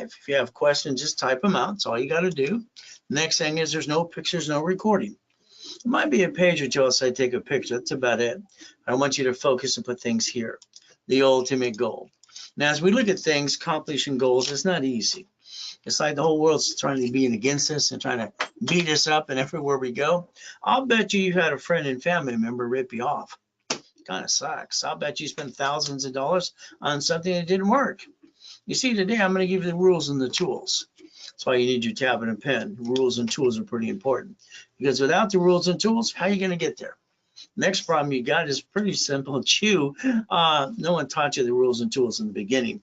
live. If you have questions, just type them out. That's all you got to do. Next thing is there's no pictures, no recording. It might be a page or two else I take a picture. That's about it. I want you to focus and put things here. The ultimate goal. Now, as we look at things, accomplishing goals, it's not easy. It's like the whole world's trying to be against us and trying to beat us up, and everywhere we go, I'll bet you had a friend and family member rip you off. Kind of sucks. I'll bet you spent thousands of dollars on something that didn't work. You see, today I'm going to give you the rules and the tools. That's why you need your tablet and pen. Rules and tools are pretty important, because without the rules and tools, how are you going to get there? Next problem you got is pretty simple. It's you. No one taught you the rules and tools in the beginning,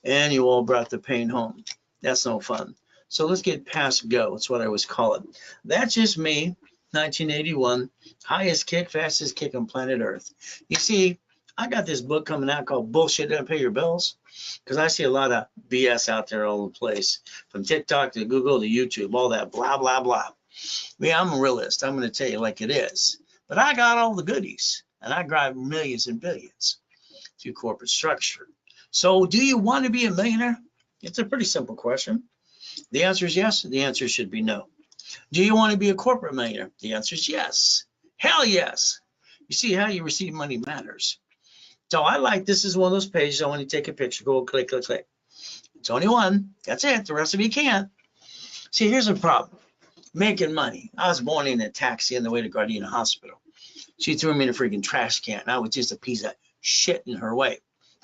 and you all brought the pain home. That's no fun. So let's get past go. That's what I always call it. That's just me, 1981, highest kick, fastest kick on planet Earth. You see, I got this book coming out called Bullshit Doesn't Pay Your Bills, because I see a lot of BS out there all over the place, from TikTok to Google to YouTube, all that blah, blah, blah. Yeah, I'm a realist. I'm going to tell you like it is. But I got all the goodies, and I drive millions and billions through corporate structure. So do you want to be a millionaire? It's a pretty simple question. The answer is yes. The answer should be no. Do you want to be a corporate millionaire? The answer is yes. Hell yes. You see, how you receive money matters. So I like, this is one of those pages. I want to take a picture. Go click, click, click. It's only one. That's it. The rest of you can't. See, here's the problem. Making money. I was born in a taxi on the way to Gardena Hospital. She threw me in a freaking trash can. I was just a piece of shit in her way.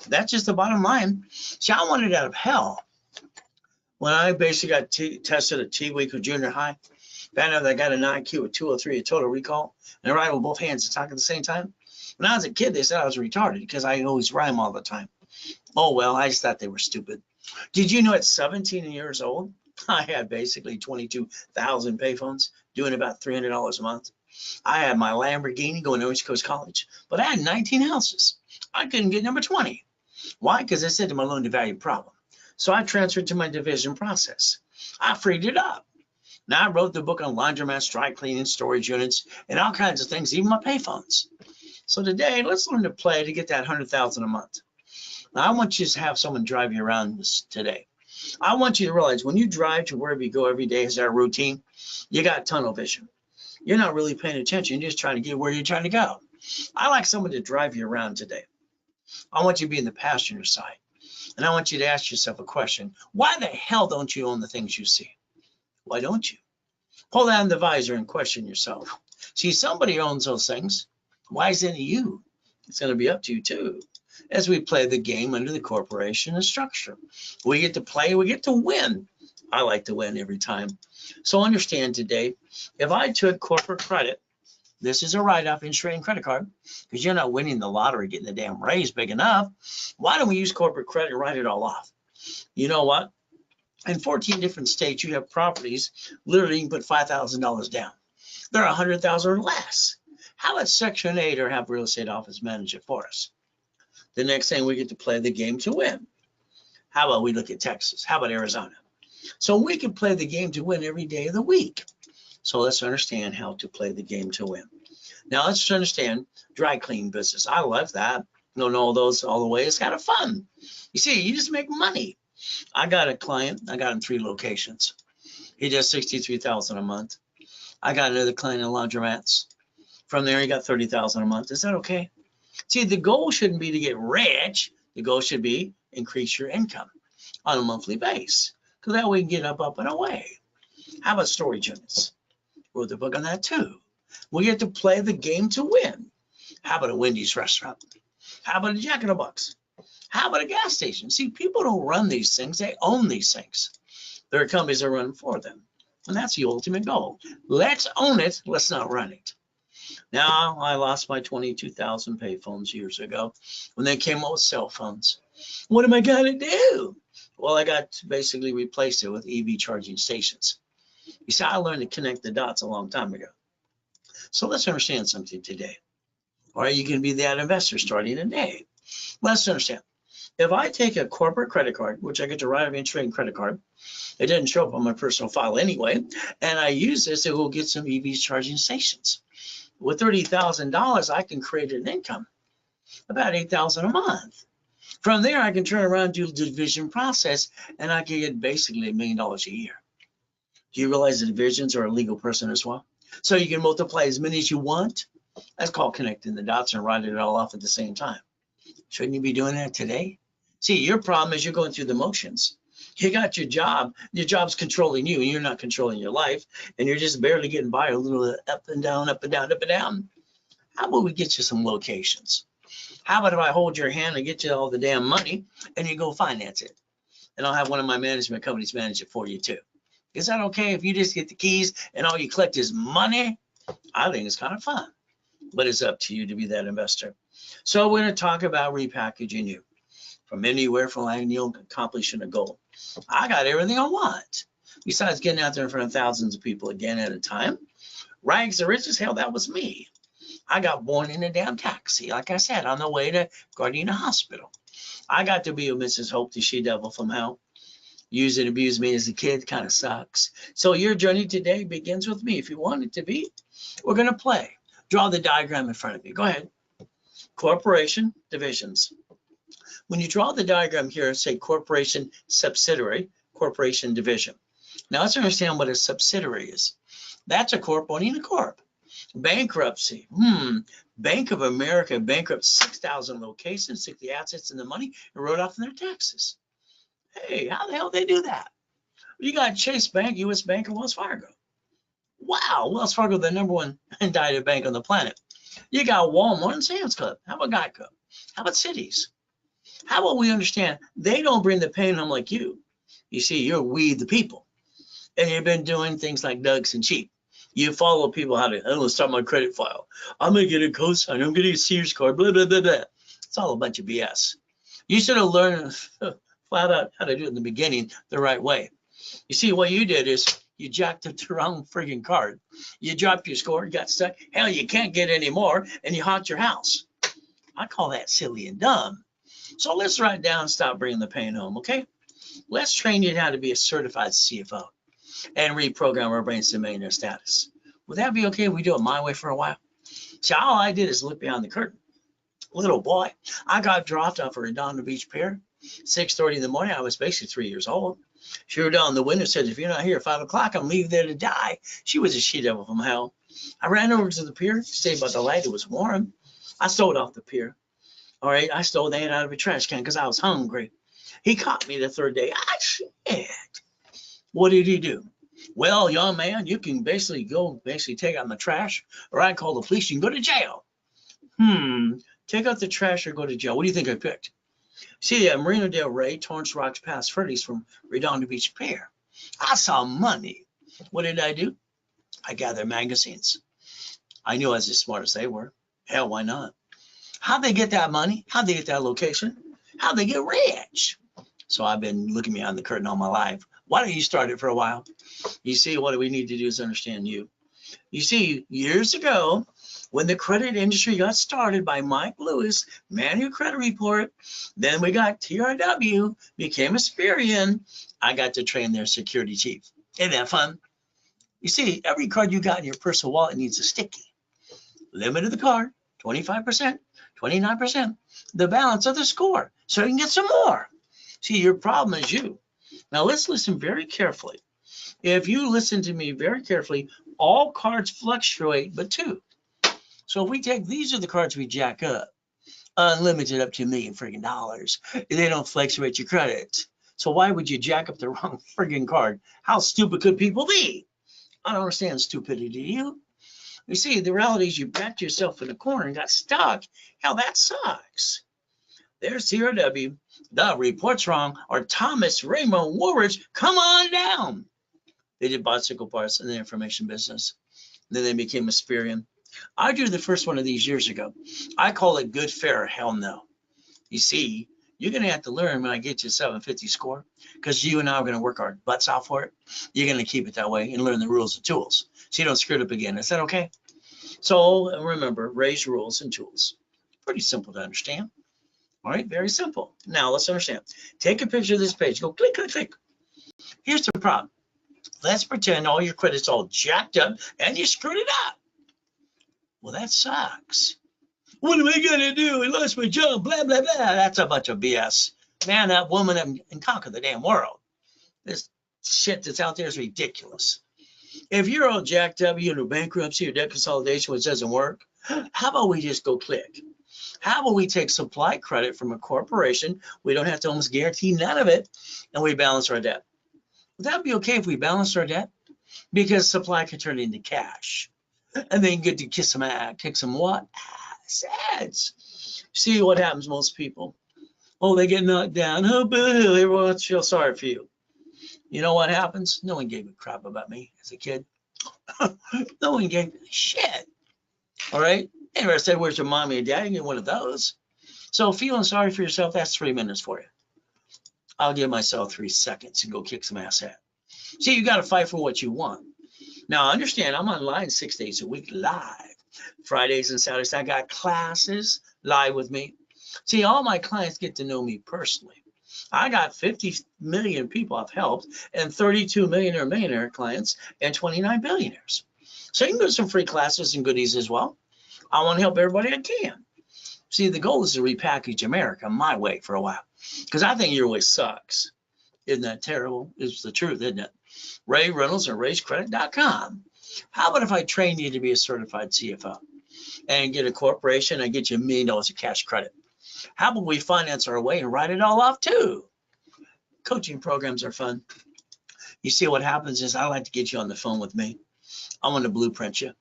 That's just the bottom line. See, I wanted out of hell. When I basically got tested at T-Week of junior high, found out that I got an IQ of 203, a total recall, and I rhyme with both hands and talk at the same time. When I was a kid, they said I was retarded because I always rhyme all the time. Oh, well, I just thought they were stupid. Did you know at 17 years old, I had basically 22,000 payphones, doing about $300 a month. I had my Lamborghini going to East Coast College, but I had 19 houses. I couldn't get number 20. Why? Because I said to my loan to value problem. So I transferred to my division process. I freed it up. Now I wrote the book on laundromats, dry cleaning, storage units, and all kinds of things, even my payphones. So today, let's learn to play to get that 100,000 a month. Now I want you to have someone drive you around this today. I want you to realize when you drive to wherever you go every day as our routine, you got tunnel vision. You're not really paying attention. You're just trying to get where you're trying to go. I like someone to drive you around today. I want you to be in the passenger side. And I want you to ask yourself a question. Why the hell don't you own the things you see? Why don't you? Pull down the visor and question yourself. See, somebody owns those things. Why isn't it you? It's going to be up to you too. As we play the game under the corporation and structure. We get to play, we get to win. I like to win every time. So understand today, if I took corporate credit, this is a write-off interest rate and credit card, because you're not winning the lottery, getting the damn raise big enough. Why don't we use corporate credit and write it all off? You know what? In 14 different states, you have properties, literally you can put $5,000 down. They're $100,000 or less. How about Section 8 or have real estate office manage it for us? The next thing, we get to play the game to win. How about we look at Texas? How about Arizona? So we can play the game to win every day of the week. So let's understand how to play the game to win. Now let's understand dry clean business. I love that. Don't know those all the way. It's kind of fun. You see, you just make money. I got a client. I got him 3 locations. He does $63,000 a month. I got another client in laundromats. From there, he got $30,000 a month. Is that okay? See, the goal shouldn't be to get rich. The goal should be increase your income on a monthly basis, because that way you can get up and away. How about storage units? Wrote the book on that too. We get to play the game to win. How about a Wendy's restaurant? How about a Jack in the Box? How about a gas station? See, people don't run these things. They own these things. There are companies that run for them. And that's the ultimate goal. Let's own it. Let's not run it. Now, I lost my 22,000 payphones years ago when they came out with cell phones. What am I going to do? Well, I got to basically replace it with EV charging stations. You see, I learned to connect the dots a long time ago. So let's understand something today. All right, you can be that investor starting today. Let's understand. If I take a corporate credit card, which I get to write off interest rate and credit card, it doesn't show up on my personal file anyway, and I use this, it will get some EV charging stations. With $30,000, I can create an income, about $8,000 a month. From there, I can turn around, do the division process, and I can get basically $1 million a year. Do you realize the divisions are a legal person as well? So you can multiply as many as you want. That's called connecting the dots and writing it all off at the same time. Shouldn't you be doing that today? See, your problem is you're going through the motions. You got your job's controlling you, and you're not controlling your life, and you're just barely getting by a little up and down, up and down, up and down. How about we get you some locations? How about if I hold your hand and get you all the damn money and you go finance it? And I'll have one of my management companies manage it for you too. Is that okay if you just get the keys and all you collect is money? I think it's kind of fun, but it's up to you to be that investor. So we're going to talk about repackaging you from anywhere from you'll accomplishing a goal. I got everything I want. Besides getting out there in front of thousands of people again at a time. Rags to riches, hell, that was me. I got born in a damn taxi, like I said, on the way to Gardena Hospital. I got to be with Mrs. Hope, the she-devil from hell. Used and abused me as a kid, kind of sucks. So your journey today begins with me. If you want it to be, we're going to play. Draw the diagram in front of you. Go ahead. Corporation, divisions. When you draw the diagram here, say corporation subsidiary, corporation division. Now let's understand what a subsidiary is. That's a corp owning a corp. Bankruptcy. Bank of America bankrupt 6,000 locations, took the assets and the money and wrote off in their taxes. Hey, how the hell did they do that? You got Chase Bank, US Bank, and Wells Fargo. Wow, Wells Fargo, the #1 indicted bank on the planet. You got Walmart and Sam's Club. How about Geico? How about cities? How about we understand they don't bring the pain home like you? You see, you're we the people. And you've been doing things like Doug's and Cheap. You follow people how to, I'm going to start my credit file. I'm going to get a cosign. I'm getting a Sears card, blah, blah, blah, blah. It's all a bunch of BS. You should have learned flat out how to do it in the beginning the right way. You see, what you did is you jacked up the wrong friggin' card. You dropped your score, got stuck. Hell, you can't get any more, and you haunt your house. I call that silly and dumb. So let's write down and stop bringing the pain home, okay? Let's train you how to be a certified CFO and reprogram our brains to millionaire status. Would that be okay if we do it my way for a while? See, all I did is look behind the curtain. Little boy, I got dropped off a Redondo Beach pier, 6:30 in the morning. I was basically 3 years old. She rolled down the window, said, if you're not here at 5 o'clock, I'm leaving there to die. She was a she-devil from hell. I ran over to the pier, stayed by the light. It was warm. I stole off the pier. All right, I stole that out of a trash can because I was hungry. He caught me the third day. Ah, shit. What did he do? Well, young man, you can basically take out the trash, or I call the police. You can go to jail. Take out the trash or go to jail. What do you think I picked? See, Marina Del Rey, Torrance Rocks, past Freddy's from Redondo Beach Pier. I saw money. What did I do? I gathered magazines. I knew I was as smart as they were. Hell, why not? How'd they get that money? How'd they get that location? How'd they get rich? So I've been looking behind the curtain all my life. Why don't you start it for a while? You see, what we need to do is understand you. You see, years ago, when the credit industry got started by Mike Lewis, Manual Credit Report, then we got TRW, became Experian. I got to train their security chief. Isn't that fun? You see, every card you got in your personal wallet needs a sticky. Limit of the card, 25%, 29%, the balance of the score, so you can get some more. See, your problem is you. Now let's listen very carefully. If you listen to me very carefully, all cards fluctuate but two. So if we take, these are the cards we jack up, unlimited up to $1 million friggin' dollars. They don't fluctuate your credit. So why would you jack up the wrong friggin' card? How stupid could people be? I don't understand stupidity, do you? You see, the reality is you backed yourself in a corner and got stuck. Hell, that sucks. There's TRW. The report's wrong. Or Thomas Raymond Woolridge, come on down. They did bicycle parts in the information business. Then they became Experian. I drew the first one of these years ago. I call it good, fair, hell no. You see, you're going to have to learn when I get you a 750 score, because you and I are going to work our butts off for it. You're going to keep it that way and learn the rules and tools so you don't screw it up again. Is that okay? So remember, Ray's rules and tools. Pretty simple to understand. All right, very simple. Now let's understand. Take a picture of this page. Go click, click, click. Here's the problem. Let's pretend all your credit's all jacked up and you screwed it up. Well, that sucks. What am I gonna do? I lost my job, blah, blah, blah. That's a bunch of BS. Man, that woman and conquer the damn world. This shit that's out there is ridiculous. If you're all jacked up, you're in bankruptcy or debt consolidation, which doesn't work, how about we just go click? How about we take supply credit from a corporation? We don't have to almost guarantee none of it, and we balance our debt. Would that be okay if we balanced our debt? Because supply can turn into cash. And then get to kick some what? Ads. See what happens to most people. Oh, they get knocked down. Oh, boo, everyone feels sorry for you. You know what happens? No one gave a crap about me as a kid. No one gave a shit. All right? They never said, where's your mommy and daddy? You get one of those. So feeling sorry for yourself, that's 3 minutes for you. I'll give myself 3 seconds and go kick some ass at. See, you got to fight for what you want. Now, understand, I'm online 6 days a week live. Fridays and Saturdays, I got classes live with me. See, all my clients get to know me personally. I got 50 million people I've helped and 32 millionaire clients and 29 billionaires. So you can go to some free classes and goodies as well. I want to help everybody I can. See, the goal is to repackage America my way for a while because I think your way sucks. Isn't that terrible? It's the truth, isn't it? Ray Reynolds or raisecredit.com. How about if I train you to be a certified CFO and get a corporation and get you $1 million of cash credit? How about we finance our way and write it all off too? Coaching programs are fun. You see, what happens is I like to get you on the phone with me. I want to blueprint you.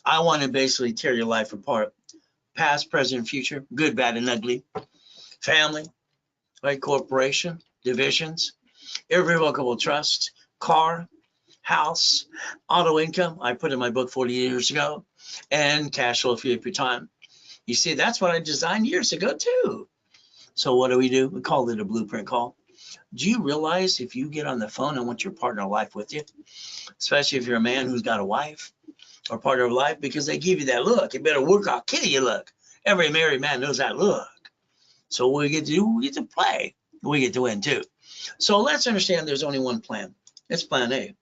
I want to basically tear your life apart. Past, present, future, good, bad, and ugly. Family, right? Corporation, divisions, irrevocable trust, car, house, auto income. I put in my book 40 years ago, and cash flow for your time. You see, that's what I designed years ago too. So what do? We call it a blueprint call. Do you realize if you get on the phone and want your partner of life with you, especially if you're a man who's got a wife or partner of life, because they give you that look, you better work how kitty you look. Every married man knows that look. So what we get to do, we get to play. We get to win too. So let's understand there's only one plan. It's plan A.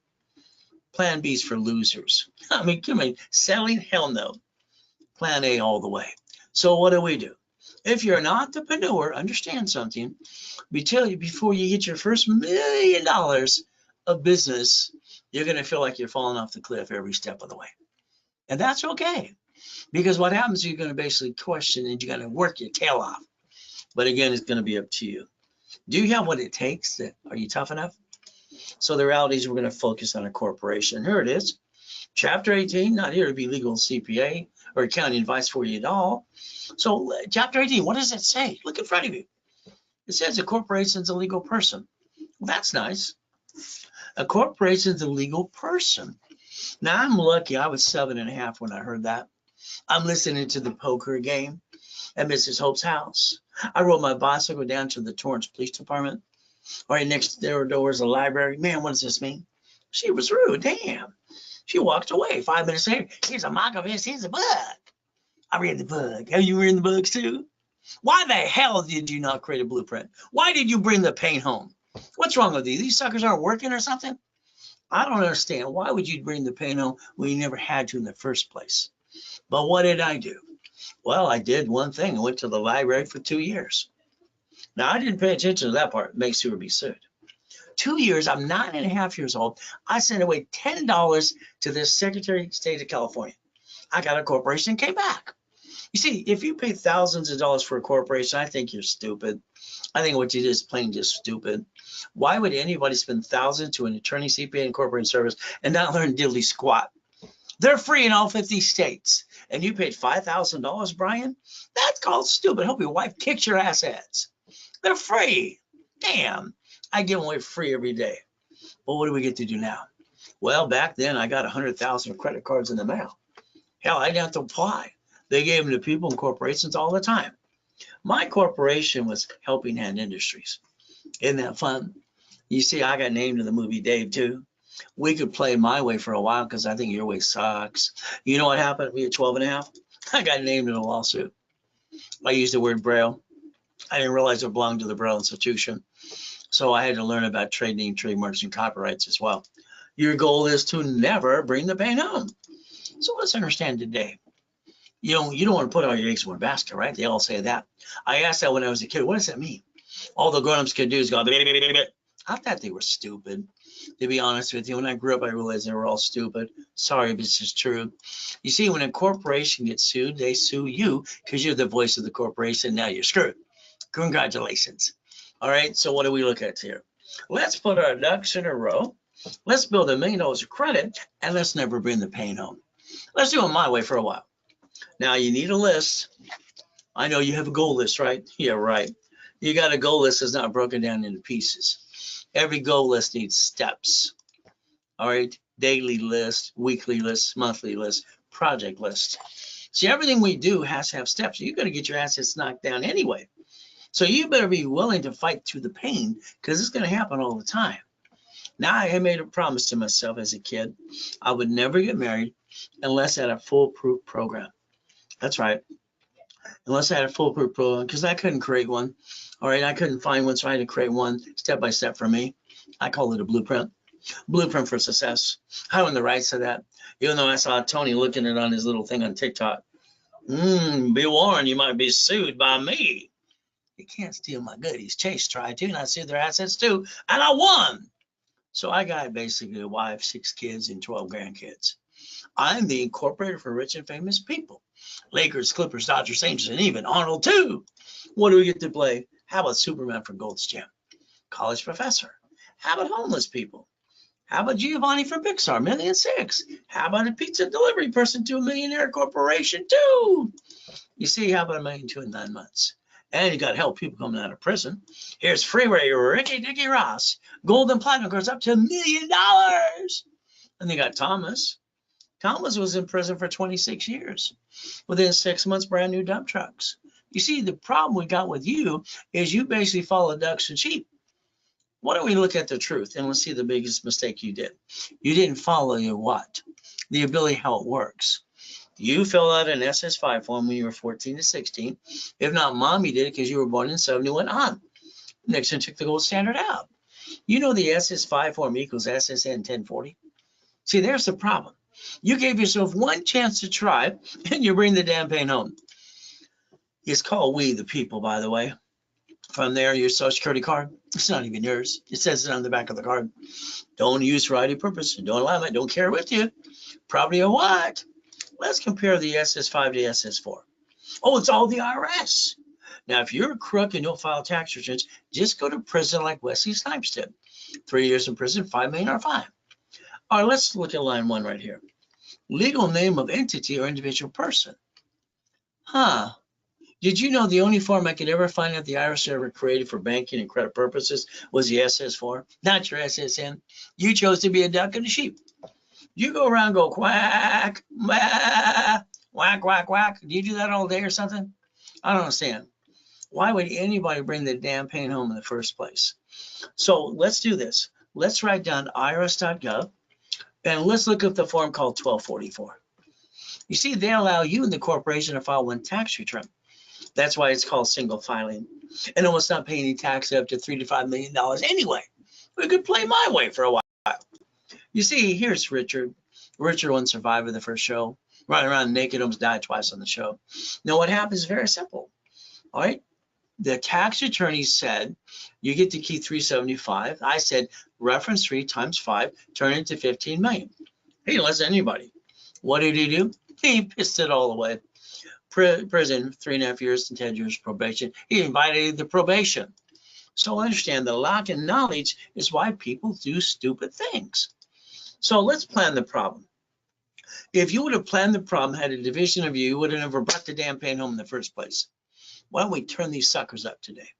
Plan B is for losers. I mean, come on, selling? Hell no. Plan A all the way. So what do? If you're an entrepreneur, understand something. We tell you before you get your first $1 million of business, you're going to feel like you're falling off the cliff every step of the way. And that's okay. Because what happens is you're going to basically question and you're going to work your tail off. But again, it's going to be up to you. Do you have what it takes? Are you tough enough? So the reality is we're going to focus on a corporation. Here it is. Chapter 18, not here to be legal CPA or accounting advice for you at all. So chapter 18, what does it say? Look in front of you. It says a corporation is a legal person. Well, that's nice. A corporation is a legal person. Now, I'm lucky. I was 7.5 when I heard that. I'm listening to the poker game at Mrs. Hope's house. I rode my bicycle down to the Torrance Police Department. Right next door was a library. Man, what does this mean? She was rude. Damn. She walked away. 5 minutes later, here's a mock of this. Here's a book. I read the book. Have you read the books too? Why the hell did you not create a blueprint? Why did you bring the paint home? What's wrong with you? These suckers aren't working or something? I don't understand. Why would you bring the paint home when you never had to in the first place? But what did I do? Well, I did one thing. I went to the library for 2 years. Now, I didn't pay attention to that part. Make sure be sued. 2 years, I'm 9.5 years old. I sent away $10 to the Secretary of State of California. I got a corporation and came back. You see, if you pay thousands of dollars for a corporation, I think you're stupid. I think what you did is plain just stupid. Why would anybody spend thousands to an attorney, CPA, and corporate service and not learn diddly squat? They're free in all 50 states. And you paid $5,000, Brian? That's called stupid. Hope your wife kicks your assets. They're free. Damn. I give them away free every day. Well, what do we get to do now? Well, back then I got 100,000 credit cards in the mail. Hell, I didn't have to apply. They gave them to people and corporations all the time. My corporation was Helping Hand Industries. Isn't that fun? You see, I got named in the movie Dave too. We could play my way for a while because I think your way sucks. You know what happened to me at 12.5? I got named in a lawsuit. I used the word Braille. I didn't realize it belonged to the Braille Institution. So I had to learn about trade name, trademarks, and copyrights as well. Your goal is to never bring the pain home. So let's understand today. You don't want to put all your eggs in one basket, right? They all say that. I asked that when I was a kid. What does that mean? All the grown-ups could do is go, I thought they were stupid. To be honest with you, when I grew up, I realized they were all stupid. Sorry, but this is true. You see, when a corporation gets sued, they sue you because you're the voice of the corporation. Now you're screwed. Congratulations. All right, so what do we look at here? Let's put our ducks in a row. Let's build $1 million of credit, and let's never bring the pain home. Let's do it my way for a while. Now you need a list. I know you have a goal list, right? Yeah, right. You got a goal list that's not broken down into pieces. Every goal list needs steps. All right, daily list, weekly list, monthly list, project list. See, everything we do has to have steps. You got to get your assets knocked down anyway. So you better be willing to fight through the pain because it's going to happen all the time. Now, I had made a promise to myself as a kid. I would never get married unless I had a foolproof program. That's right. Unless I had a foolproof program, because I couldn't create one. All right, I couldn't find one, so I had to create one step by step for me. I call it a blueprint. Blueprint for success. I own the rights to that. Even though I saw Tony looking at it on his little thing on TikTok. Be warned, you might be sued by me. You can't steal my goodies. Chase tried to, and I sued their assets too, and I won. So I got basically a wife, 6 kids, and 12 grandkids. I'm the incorporator for rich and famous people. Lakers, Clippers, Dodgers, Angels, and even Arnold too. What do we get to play? How about Superman for Gold's Gym? College professor. How about homeless people? How about Giovanni from Pixar, $1.6 million? How about a pizza delivery person to a millionaire corporation too? You see, how about $1.2 million in 9 months? And you got to help people coming out of prison. Here's Freeway Ricky Dicky Ross. Gold and platinum goes up to $1 million. And they got Thomas. Thomas was in prison for 26 years. Within 6 months, brand new dump trucks. You see, the problem we got with you is you basically follow ducks and sheep. Why don't we look at the truth and let's see the biggest mistake you did. You didn't follow your what? The ability how it works. You filled out an SS5 form when you were 14 to 16. If not, mommy did it because you were born in 70 and went on. Nixon took the gold standard out. You know the SS5 form equals SSN 1040? See, there's the problem. You gave yourself one chance to try, and you bring the damn pain home. It's called We the People, by the way. From there, your social security card, it's not even yours. It says it on the back of the card. Don't use for ID purpose. Don't allow it. Don't carry with you. Property or what? Let's compare the SS5 to SS4. Oh, it's all the IRS. Now, if you're a crook and don't file tax returns, just go to prison like Wesley Snipes did. 3 years in prison, $5 million or fine. All right, let's look at line 1 right here. Legal name of entity or individual person. Did you know the only form I could ever find that the IRS ever created for banking and credit purposes was the SS4, not your SSN? You chose to be a duck and a sheep. You go around and go quack, whack, whack, whack, whack. Do you do that all day or something? I don't understand. Why would anybody bring the damn pain home in the first place? So let's do this. Let's write down irs.gov and let's look up the form called 1244. You see, they allow you and the corporation to file one tax return. That's why it's called single filing. And almost not paying any tax up to $3 to $5 million anyway. We could play my way for a while. You see, here's Richard. Richard won Survivor the first show. Running around naked, almost died twice on the show. Now what happens is very simple. All right. The tax attorney said, you get to keep 375. I said, reference 3 times 5, turn it into 15 million. He didn't listen to anybody. What did he do? He pissed it all away. Prison, 3.5 years and 10 years probation. He invited the probation. So understand the lack of knowledge is why people do stupid things. So let's plan the problem. If you would have planned the problem, had a division of you would have never brought the damn pain home in the first place. Why don't we turn these suckers up today?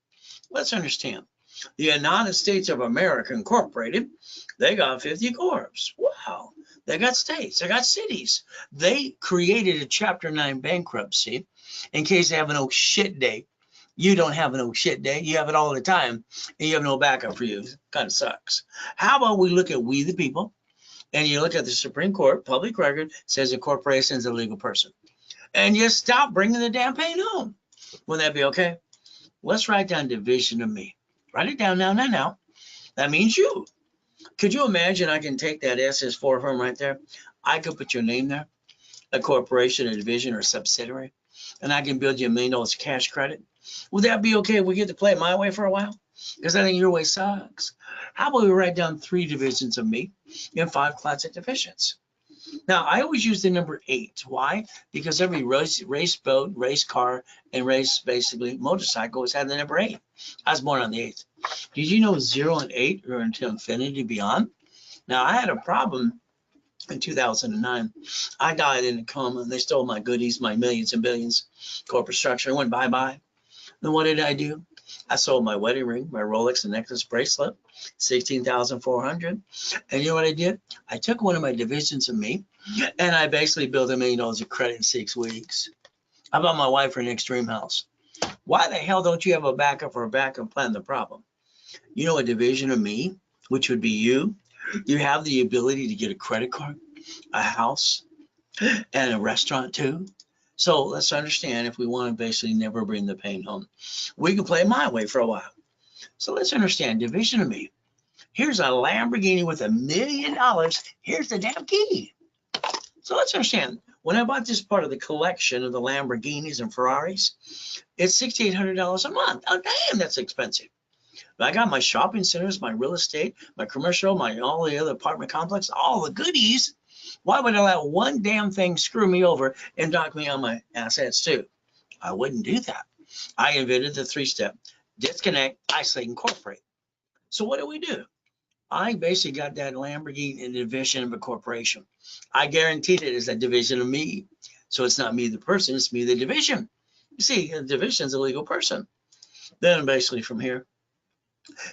Let's understand. The United States of America Incorporated, they got 50 corps. Wow. They got states. They got cities. They created a Chapter 9 bankruptcy in case they have an oh shit day. You don't have an oh shit day. You have it all the time, and you have no backup for you. It kind of sucks. How about we look at We the People, and you look at the Supreme Court, public record, says a corporation is a legal person. And you stop bringing the damn pain home. Wouldn't that be okay? Let's write down division of me. Write it down now. That means you. Could you imagine I can take that SS4 form right there? I could put your name there. a corporation, a division, or a subsidiary, and I can build you $1 million cash credit, would that be okay if we get to play it my way for a while? Because I think your way sucks. How about we write down 3 divisions of me and 5 classic divisions? Now, I always use the number 8. Why? Because every race boat, race car, and race, basically, motorcycle has had the number 8. I was born on the 8th. Did you know 0 and 8 are until infinity beyond? Now, I had a problem in 2009. I died in a coma, and they stole my goodies, my millions and billions, corporate structure. I went bye-bye. Then what did I do? I sold my wedding ring, my Rolex and necklace bracelet, $16,400. And you know what I did? I took one of my divisions of me, and I basically built $1 million of credit in 6 weeks. I bought my wife an extreme house. Why the hell don't you have a backup or a backup plan? The problem. You know, a division of me, which would be you have the ability to get a credit card, a house, and a restaurant too. So let's understand, if we want to basically never bring the pain home, we can play my way for a while. So let's understand, division of me. Here's a Lamborghini with $1 million. Here's the damn key. So let's understand, when I bought this part of the collection of the Lamborghinis and Ferraris, it's $6,800 a month. Oh, damn, that's expensive. But I got my shopping centers, my real estate, my commercial, all the other apartment complex, all the goodies. Why would I let one damn thing screw me over and knock me on my assets too? I wouldn't do that. I invented the 3-step: disconnect, isolate, incorporate. So what do? I basically got that Lamborghini in a division of a corporation. I guaranteed it is a division of me. So it's not me the person, it's me the division. You see, a division is a legal person. Then basically from here,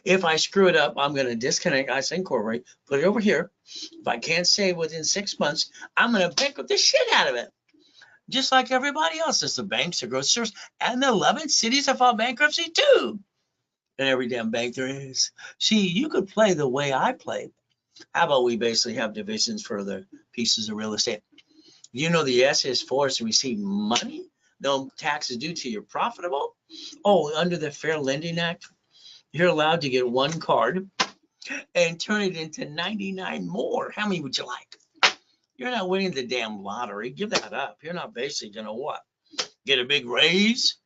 if I screw it up, I'm going to disconnect, isolate, incorporate, put it over here. If I can't save within 6 months, I'm going to bankrupt the shit out of it. Just like everybody else. It's the banks, the grocery stores, and the 11 cities have filed bankruptcy too. And every damn bank there is. See, you could play the way I play. How about we basically have divisions for the pieces of real estate? You know the S is for us to receive money. No taxes due till you're profitable. Oh, under the Fair Lending Act, you're allowed to get 1 card and turn it into 99 more. How many would you like? You're not winning the damn lottery. Give that up. You're not basically going to what? Get a big raise?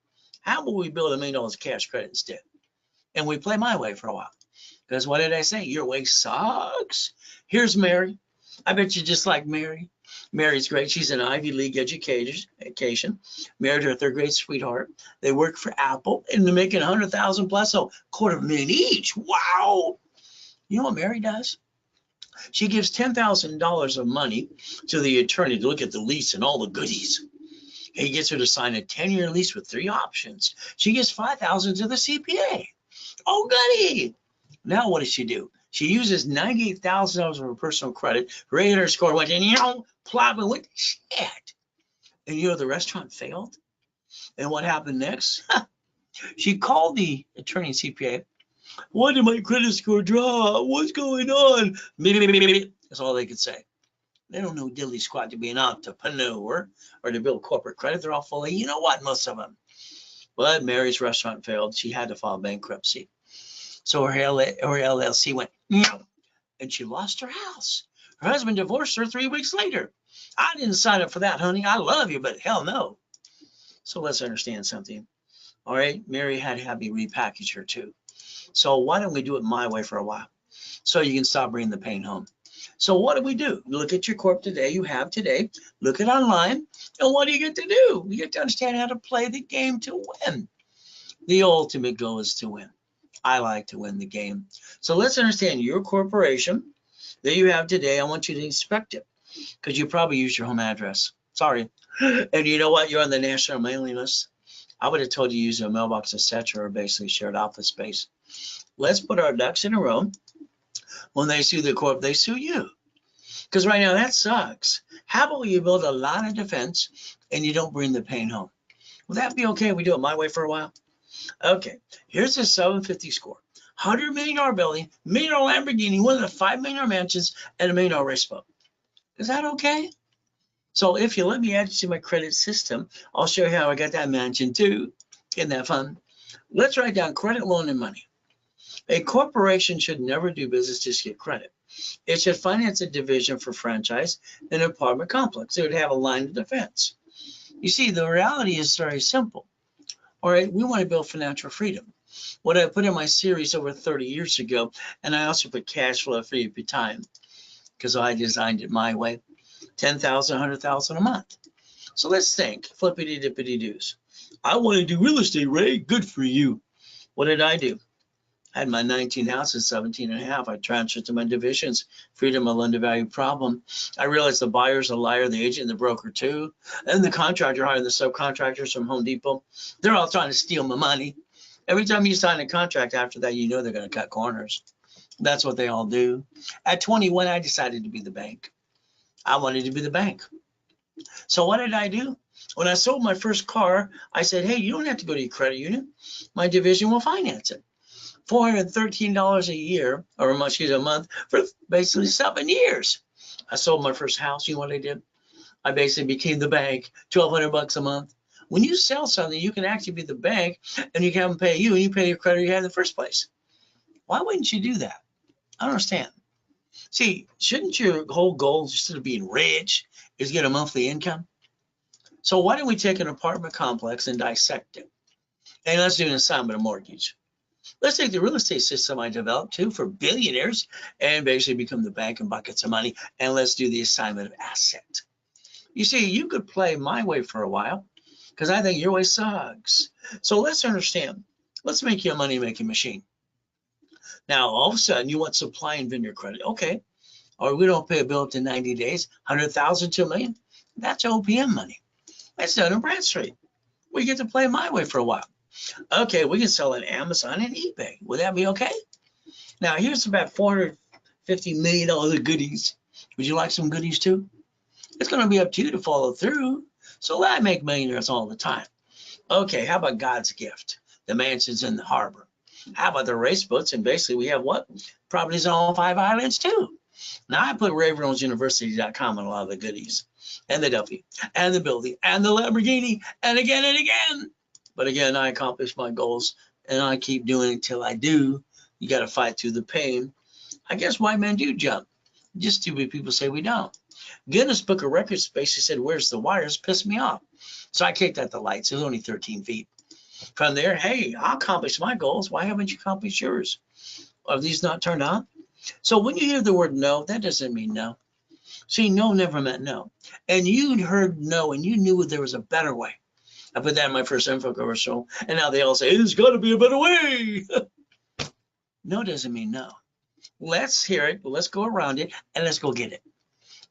How about we build $1 million cash credit instead? And we play my way for a while. Because what did I say? Your way sucks. Here's Mary. I bet you just like Mary. Mary's great. She's an Ivy League education. Married her 3rd grade sweetheart. They work for Apple and they're making 100,000 plus, so $250,000 each. Wow. You know what Mary does? She gives $10,000 of money to the attorney to look at the lease and all the goodies. He gets her to sign a 10-year lease with 3 options. She gives $5,000 to the CPA. Oh, goody. Now what does she do? She uses $98,000 of her personal credit. Her 800 score went in, plop, and went to shit. And you know the restaurant failed? And what happened next? She called the attorney CPA. Why did my credit score drop? What's going on? That's all they could say. They don't know dilly squat to be an entrepreneur or to build corporate credit. They're all full of, you know what, most of them. But Mary's restaurant failed. She had to file bankruptcy. So her LLC went, and she lost her house. Her husband divorced her 3 weeks later. I didn't sign up for that, honey. I love you, but hell no. So let's understand something. All right, Mary had to have me repackage her too. So why don't we do it my way for a while? So you can stop bringing the pain home. So what do? Look at your corp today. You have today. Look at online. And what do you get to do? You get to understand how to play the game to win. The ultimate goal is to win. I like to win the game. So let's understand your corporation that you have today. I want you to inspect it because you probably use your home address. Sorry. And you know what? You're on the national mailing list. I would have told you use a mailbox, etc., or basically shared office space. Let's put our ducks in a row. When they sue the corp, they sue you. Because right now that sucks. How about you build a lot of defense and you don't bring the pain home? Will that be okay if we do it my way for a while? Okay, here's a 750 score. $100 million building, $1 million Lamborghini, one of the $5 million mansions, and $1 million race boat. Is that okay? So if you let me add you to my credit system, I'll show you how I got that mansion too. Isn't that fun? Let's write down credit, loan, and money. A corporation should never do business just to get credit. It should finance a division for franchise in an apartment complex. It would have a line of defense. You see, the reality is very simple. All right, we want to build financial freedom. What I put in my series over 30 years ago, and I also put cash flow free up your time because I designed it my way, 10,000, 100,000 a month. So let's think, flippity dippity doos. I want to do real estate, Ray. Good for you. What did I do? I had my 19 houses, 17 and a half. I transferred to my divisions, freedom of loan-to-value problem. I realized the buyer's a liar, the agent, and the broker too, and the contractor hiring the subcontractors from Home Depot. They're all trying to steal my money. Every time you sign a contract after that, you know they're going to cut corners. That's what they all do. At 21, I decided to be the bank. I wanted to be the bank. So what did I do? When I sold my first car, I said, hey, you don't have to go to your credit union. My division will finance it. $413 a year, or a month, for basically 7 years. I sold my first house. You know what I did? I basically became the bank, $1,200 a month. When you sell something, you can actually be the bank, and you can have them pay you, and you pay your credit you had in the first place. Why wouldn't you do that? I don't understand. See, shouldn't your whole goal, instead of being rich, is get a monthly income? So why don't we take an apartment complex and dissect it? And let's do an assignment of mortgage. Let's take the real estate system I developed too for billionaires and basically become the bank and buckets of money. And let's do the assignment of asset. You see, you could play my way for a while because I think your way sucks. So let's understand. Let's make you a money-making machine. Now, all of a sudden, you want supply and vendor credit. Okay. Or we don't pay a bill up to 90 days, 100,000 to $1 million. That's OPM money. That's done in Bradstreet. We get to play my way for a while. Okay, we can sell on Amazon and eBay. Would that be okay? Now, here's about $450 million of goodies. Would you like some goodies too? It's going to be up to you to follow through. So I make millionaires all the time. Okay, how about God's gift? The mansions in the harbor. How about the race boats? And basically, we have what? Properties on all 5 islands too. Now, I put Ray Reynolds University.com on a lot of the goodies. And the Duffy, and the building, and the Lamborghini, and again and again. But again, I accomplish my goals, and I keep doing it until I do. You got to fight through the pain. I guess white men do jump. Just stupid people say we don't. Guinness Book of Records basically said, where's the wires? Pissed me off. So I kicked out the lights. It was only 13 feet. From there, hey, I accomplished my goals. Why haven't you accomplished yours? Are these not turned on? So when you hear the word no, that doesn't mean no. See, no never meant no. And you'd heard no, and you knew there was a better way. I put that in my first info commercial, and now they all say, there's got to be a better way. No doesn't mean no. Let's hear it, let's go around it, and let's go get it.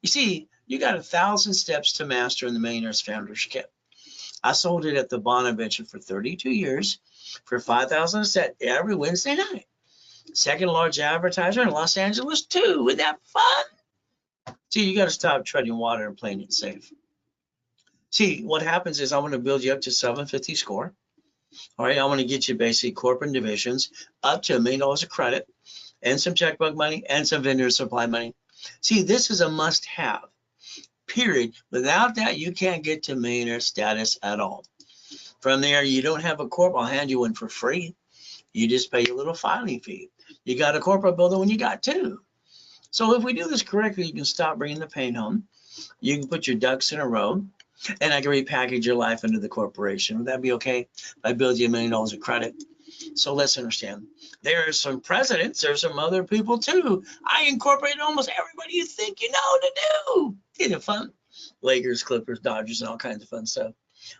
You see, you got 1,000 steps to master in the Millionaire's Founders Kit. I sold it at the Bonaventure for 32 years for $5,000 a set every Wednesday night. Second largest advertiser in Los Angeles, too. Isn't that fun? See, you got to stop treading water and playing it safe. See, what happens is I want to build you up to 750 score. All right, I want to get you basically corporate divisions up to $1 million of credit and some checkbook money and some vendor supply money. See, this is a must-have, period. Without that, you can't get to millionaire status at all. From there, you don't have a corp, I'll hand you one for free. You just pay a little filing fee. You got a corporate builder when you got 2. So if we do this correctly, you can stop bringing the pain home. You can put your ducks in a row, and I can repackage your life into the corporation. Would that be okay? I build you $1 million of credit. So let's understand. There are some presidents. There's some other people too. I incorporated almost everybody you think you know to do. Isn't it fun? Lakers, Clippers, Dodgers, and all kinds of fun stuff.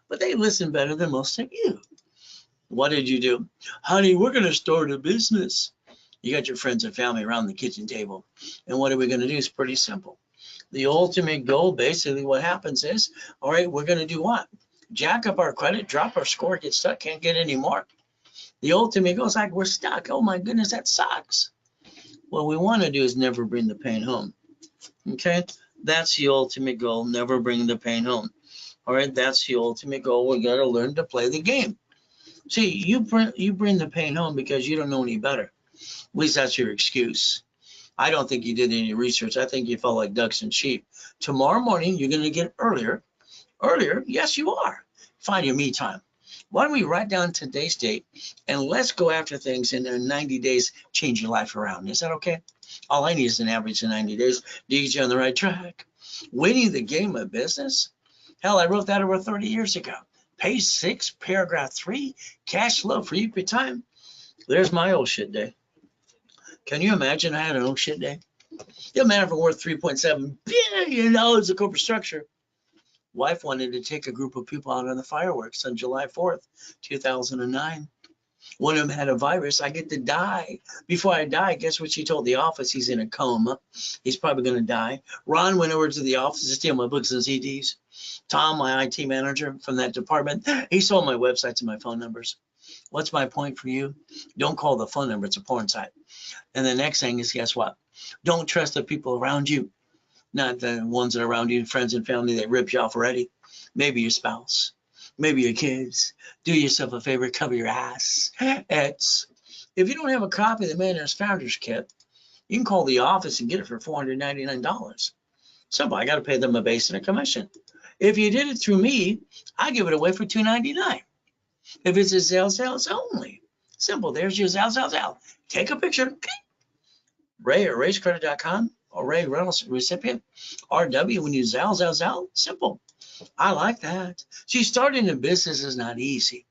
But they listen better than most of you. What did you do? Honey, we're going to start a business. You got your friends and family around the kitchen table. And what are we going to do? It's pretty simple. The ultimate goal, basically what happens is, all right, we're going to do what? Jack up our credit, drop our score, get stuck, can't get any more. The ultimate goal is like, we're stuck. Oh my goodness, that sucks. What we want to do is never bring the pain home. Okay? That's the ultimate goal, never bring the pain home. All right, that's the ultimate goal. We got to learn to play the game. See, you bring the pain home because you don't know any better. At least that's your excuse. I don't think you did any research. I think you felt like ducks and sheep. Tomorrow morning, you're going to get earlier. Earlier? Yes, you are. Find your me time. Why don't we write down today's date and let's go after things in 90 days, change your life around. Is that okay? All I need is an average of 90 days to get you on the right track. Winning the game of business. Hell, I wrote that over 30 years ago. Page 6, paragraph 3, cash flow for your time. There's my old shit day. Can you imagine I had an old shit day? Your man for worth $3.7 billion of corporate structure. Wife wanted to take a group of people out on the fireworks on July 4th, 2009. One of them had a virus. I get to die. Before I die, guess what she told the office? He's in a coma. He's probably going to die. Ron went over to the office to steal my books and CDs. Tom, my IT manager from that department, he sold my websites and my phone numbers. What's my point for you? Don't call the phone number. It's a porn site. And the next thing is, guess what? Don't trust the people around you. Not the ones that are around you, friends and family that ripped you off already. Maybe your spouse. Maybe your kids. Do yourself a favor, cover your ass. If you don't have a copy of the Millionaire's Founders Kit, you can call the office and get it for $499. Simple. I got to pay them a base and a commission. If you did it through me, I give it away for $299. If it's a Zelle only. Simple. There's your Zelle. Take a picture. Ray at raisecredit.com or Ray Reynolds recipient. RW when you Zelle. Simple. I like that. See, starting a business is not easy.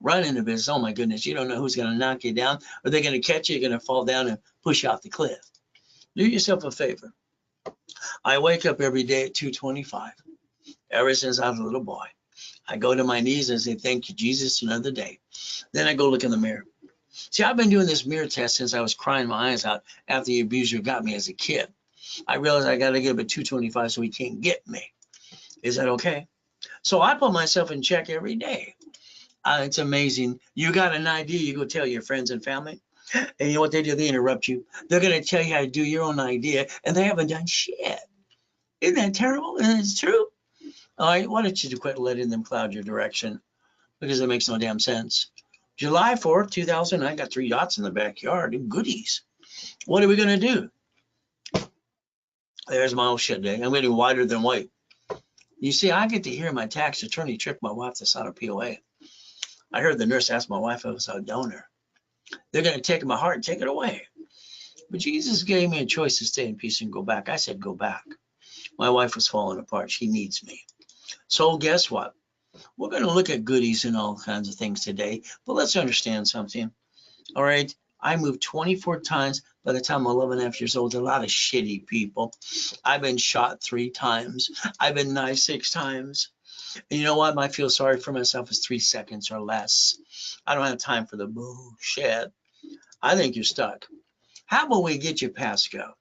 Running a business, oh my goodness, you don't know who's going to knock you down. Are they going to catch you? You're going to fall down and push you off the cliff. Do yourself a favor. I wake up every day at 2:25. Ever since I was a little boy, I go to my knees and say, thank you, Jesus, another day. Then I go look in the mirror. See, I've been doing this mirror test since I was crying my eyes out after the abuser got me as a kid. I realized I got to get up at 2:25 so he can't get me. Is that okay? So I put myself in check every day. It's amazing. You got an idea, you go tell your friends and family. And you know what they do? They interrupt you. They're going to tell you how to do your own idea, and they haven't done shit. Isn't that terrible? And it's true. All right, why don't you quit letting them cloud your direction? Because it makes no damn sense. July 4th, 2000, I got 3 yachts in the backyard and goodies. What are we going to do? There's my old shit day. I'm getting whiter than white. You see, I get to hear my tax attorney trick my wife to sign a POA. I heard the nurse ask my wife if I was a donor. They're going to take my heart and take it away. But Jesus gave me a choice to stay in peace and go back. I said, go back. My wife was falling apart. She needs me. So guess what? We're going to look at goodies and all kinds of things today. But let's understand something. All right. I moved 24 times by the time I'm 11 and a half years old. A lot of shitty people. I've been shot 3 times. I've been knifed 6 times. And you know what? My feel sorry for myself is 3 seconds or less. I don't have time for the bullshit. I think you're stuck. How about we get you past go?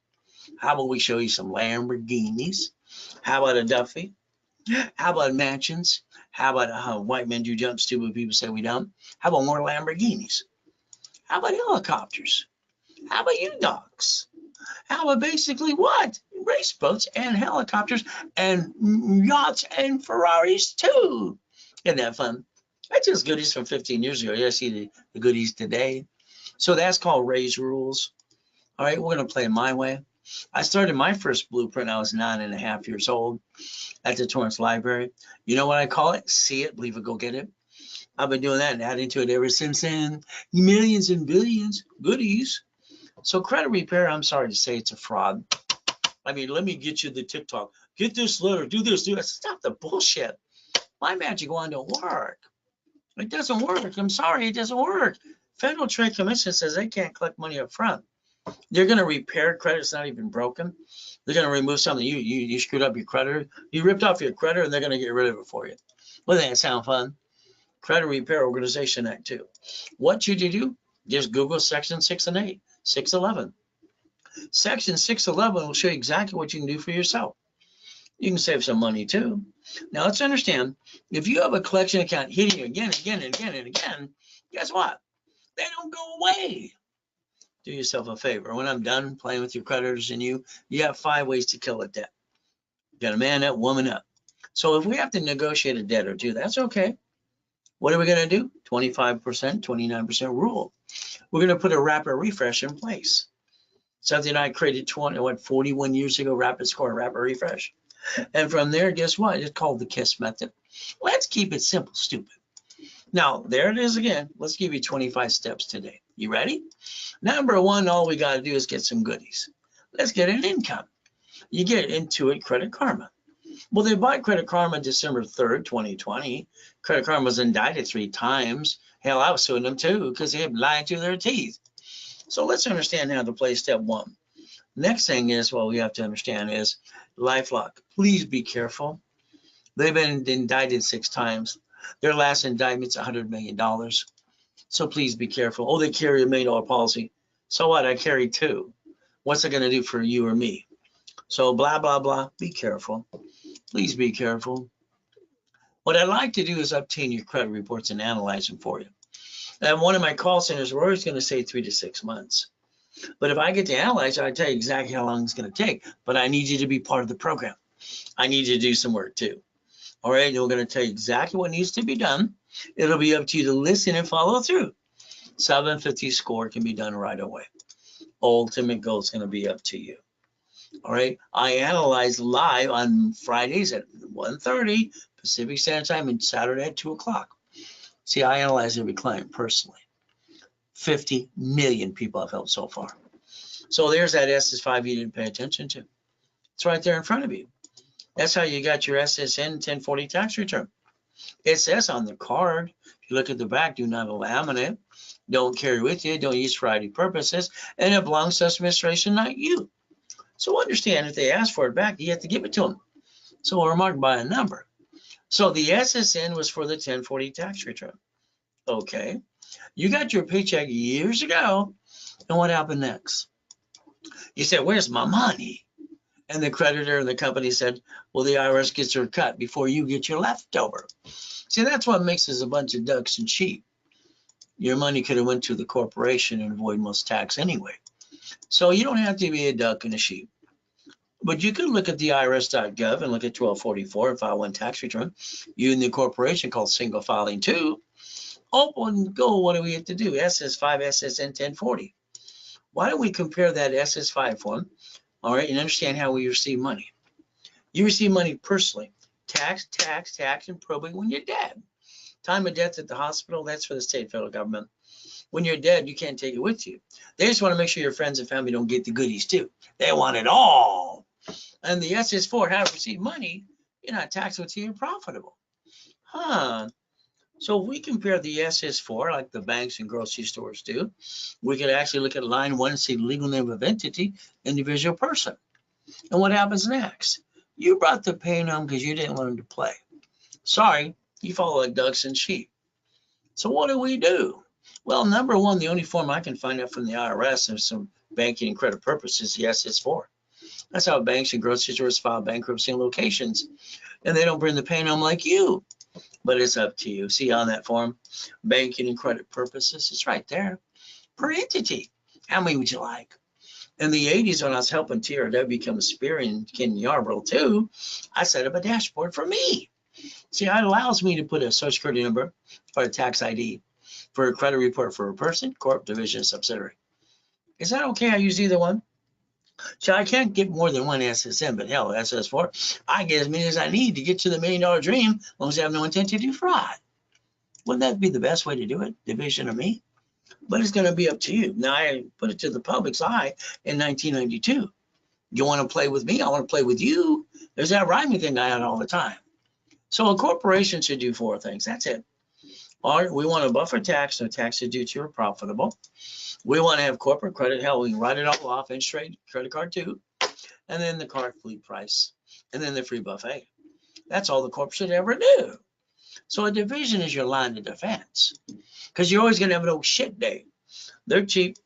How about we show you some Lamborghinis? How about a Duffy? How about mansions? How about how white men do jump, stupid people say we don't? How about more Lamborghinis? How about helicopters? How about U-Dogs? How about basically what? Race boats and helicopters and yachts and Ferraris too. Isn't that fun? That's just goodies from 15 years ago. You see the goodies today. So that's called Ray's Rules. All right, we're going to play my way. I started my first blueprint. I was 9.5 years old at the Torrance Library. You know what I call it? See it, believe it, go get it. I've been doing that and adding to it ever since then. Millions and billions goodies. So credit repair, I'm sorry to say it's a fraud. I mean, let me get you the TikTok. Get this letter, do this, do that. Stop the bullshit. My magic wand don't work. It doesn't work. I'm sorry, it doesn't work. Federal Trade Commission says they can't collect money up front. They're going to repair credit. It's not even broken. They're going to remove something. You screwed up your creditor. You ripped off your creditor, and they're going to get rid of it for you. Wouldn't that sound fun? Credit Repair Organization Act 2. What should you do? Just Google Section 6 and 8, 611. Section 611 will show you exactly what you can do for yourself. You can save some money too. Now let's understand, if you have a collection account hitting you again, guess what? They don't go away. Do yourself a favor. When I'm done playing with your creditors and you have 5 ways to kill a debt. You got to man up, woman up. So if we have to negotiate a debt or 2, that's okay. What are we going to do? 25%, 29% rule. We're going to put a rapid refresh in place. Something I created 41 years ago, rapid score, rapid refresh. And from there, guess what? It's called the KISS method. Let's keep it simple, stupid. Now, there it is again. Let's give you 25 steps today. You ready? Number one, all we got to do is get some goodies. Let's get an income. You get Intuit Credit Karma. Well, they bought Credit Karma December 3rd, 2020. Credit Karma was indicted 3 times. Hell, I was suing them too because they had lied to their teeth. So let's understand how to play step one. Next thing is, what we have to understand is LifeLock. Please be careful. They've been indicted 6 times. Their last indictment's $100 million. So please be careful. Oh, they carry $1 million policy. So what? I carry 2. What's it going to do for you or me? So blah, blah, blah. Be careful. Please be careful. What I'd like to do is obtain your credit reports and analyze them for you. And one of my call centers, we're always going to say 3 to 6 months. But if I get to analyze it, I tell you exactly how long it's going to take. But I need you to be part of the program. I need you to do some work too. All right, and we're going to tell you exactly what needs to be done. It'll be up to you to listen and follow through. 750 score can be done right away. Ultimate goal is going to be up to you. All right, I analyze live on Fridays at 1:30 Pacific Standard Time and Saturday at 2 o'clock. See, I analyze every client personally. 50 million people I've helped so far. So there's that SS5 you didn't pay attention to. It's right there in front of you. That's how you got your SSN 1040 tax return. It says on the card, if you look at the back, do not laminate, don't carry with you, don't use for ID purposes, and it belongs to administration, not you. So understand, if they ask for it back, you have to give it to them. So we're marked by a number. So the SSN was for the 1040 tax return. Okay. You got your paycheck years ago, and what happened next? You said, where's my money? And the creditor and the company said, well, the IRS gets their cut before you get your leftover. See, that's what makes us a bunch of ducks and sheep. Your money could have went to the corporation and avoid most tax anyway. So you don't have to be a duck and a sheep. But you could look at the IRS.gov and look at 1244 and file one tax return. You and the corporation called single filing 2. Open go, what do we have to do? SS5, SSN 1040. Why don't we compare that SS5 form, all right, and understand how we receive money. You receive money personally, tax, and probate when you're dead. Time of death at the hospital, that's for the state and federal government. When you're dead, you can't take it with you. They just want to make sure your friends and family don't get the goodies too. They want it all. And the SS4, how to receive money, you're not taxable till you're profitable. So if we compare the SS4, like the banks and grocery stores do, we could actually look at line 1 and see legal name of entity, individual person. And what happens next? You brought the pain home because you didn't learn to play. Sorry, you follow like ducks and sheep. So what do? Well, number one, the only form I can find out from the IRS is some banking and credit purposes, the SS4. That's how banks and grocery stores file bankruptcy in locations. And they don't bring the pain home like you. But it's up to you. See on that form, banking and credit purposes, it's right there. Per entity, how many would you like? In the 80s, when I was helping TRW become a spear in Ken Yarborough too, I set up a dashboard for me. See, it allows me to put a social security number or a tax ID for a credit report for a person, corp, division, subsidiary. Is that okay? I use either one. So I can't get more than one SSN, but hell, SS4, I get as many as I need to get to the $1 million dream, as long as I have no intent to do fraud. Wouldn't that be the best way to do it, division of me? But it's going to be up to you. Now, I put it to the public's eye in 1992. You want to play with me? I want to play with you. There's that rhyming thing I had all the time. So a corporation should do 4 things. That's it. Or we want a buffer tax, no tax is due to or profitable. We want to have corporate credit. Hell, we can write it all off, interest rate, credit card too. And then the car fleet price. And then the free buffet. That's all the corp should ever do. So a division is your line of defense. Because you're always going to have an oh shit day. They're cheap,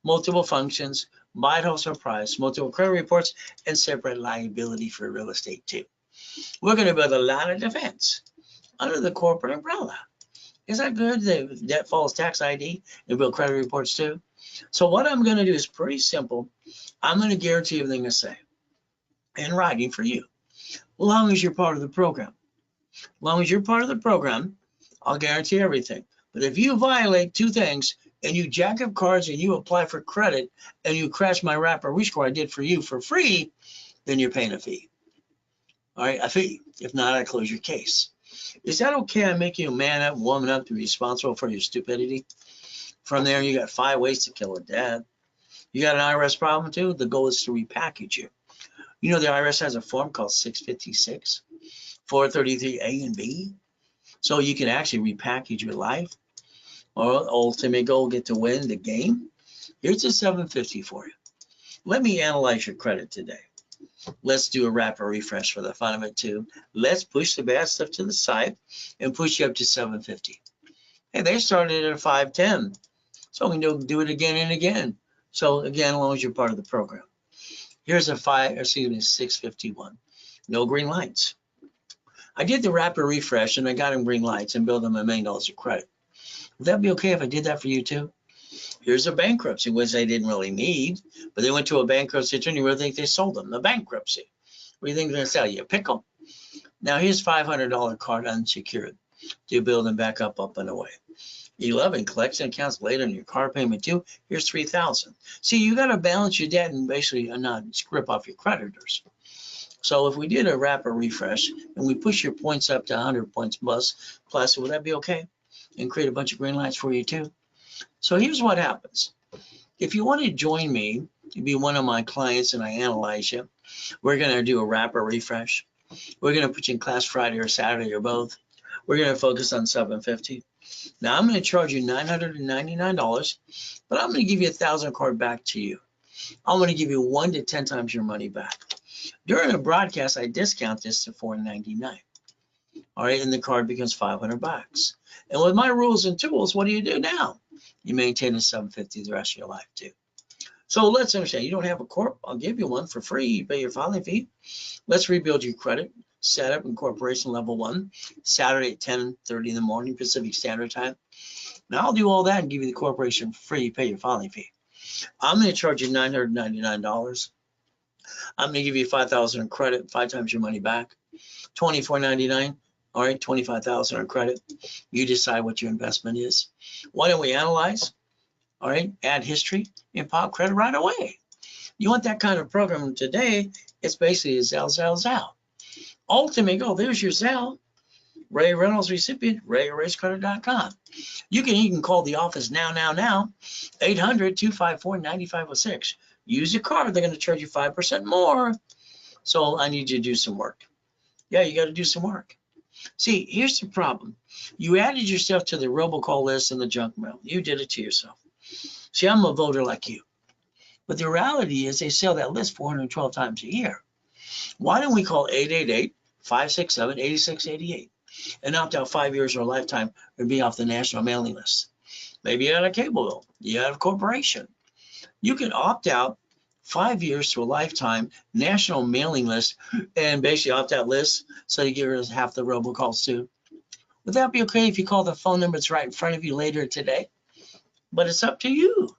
multiple functions, buy it wholesale price, multiple credit reports, and separate liability for real estate too. We're going to build a line of defense under the corporate umbrella. Is that good? The debt falls tax ID and build credit reports too. So what I'm going to do is pretty simple. I'm going to guarantee everything I say in writing for you, as long as you're part of the program. As long as you're part of the program, I'll guarantee everything. But if you violate 2 things and you jack up cards and you apply for credit and you crash my wrapper rescore I did for you for free, then you're paying a fee. All right, a fee. If not, I close your case. Is that okay? I make you a man up, woman up to be responsible for your stupidity? From there, you got 5 ways to kill a debt. You got an IRS problem too? The goal is to repackage you. You know the IRS has a form called 656, 433A and B. So you can actually repackage your life. Or ultimate goal, get to win the game. Here's a 750 for you. Let me analyze your credit today. Let's do a rapid refresh for the fun of it too. Let's push the bad stuff to the side and push you up to 750. Hey, they started at a 510. So we can do it again and again. So again, as long as you're part of the program. Here's a 651. No green lights. I did the rapid refresh and I got them green lights and billed them $1 million of credit. Would that be okay if I did that for you too? Here's a bankruptcy, which they didn't really need, but they went to a bankruptcy attorney. Where do you think they sold them? The bankruptcy. What do you think they're going to sell you? A pickle. Now here's $500 card unsecured. Do you build them back up and away? 11, collection accounts later in your car payment due. Here's 3,000. See, you got to balance your debt and basically not rip off your creditors. So if we did a rapid refresh and we push your points up to 100 points plus, would that be okay? And create a bunch of green lights for you too. So here's what happens. If you want to join me to be one of my clients and I analyze you, we're going to do a rapid refresh. We're going to put you in class Friday or Saturday or both. We're going to focus on 750. Now I'm going to charge you $999, but I'm going to give you 1,000 card back to you. I'm going to give you 1 to 10 times your money back. During a broadcast, I discount this to $499. All right, and the card becomes $500. And with my rules and tools, what do you do now? You maintain a 750 the rest of your life too. So let's understand, you don't have a corp, I'll give you one for free. You pay your filing fee. Let's rebuild your credit. Set up incorporation level 1, Saturday at 10:30 in the morning, Pacific Standard Time. Now I'll do all that and give you the corporation free. You pay your filing fee. I'm going to charge you $999. I'm going to give you 5,000 in credit, 5 times your money back. $24.99. All right, 25,000 in credit. You decide what your investment is. Why don't we analyze? All right, add history and pop credit right away. You want that kind of program today? It's basically a Zelle. Ultimate goal. There's your Zelle. Ray Reynolds recipient. RayRaceCredit.com. You can even call the office now. 800-254-9506. Use your card. They're going to charge you 5% more. So I need you to do some work. Yeah, you got to do some work. See, here's the problem. You added yourself to the robocall list and the junk mail. You did it to yourself. See, I'm a voter like you. But the reality is they sell that list 412 times a year. Why don't we call 888-567-8688 and opt out 5 years or a lifetime and be off the national mailing list? Maybe you had a cable bill. You had a corporation. You can opt out 5 years to a lifetime national mailing list and basically opt out list so you get rid of half the robocalls too. Would that be okay if you call the phone number that's right in front of you later today? But it's up to you.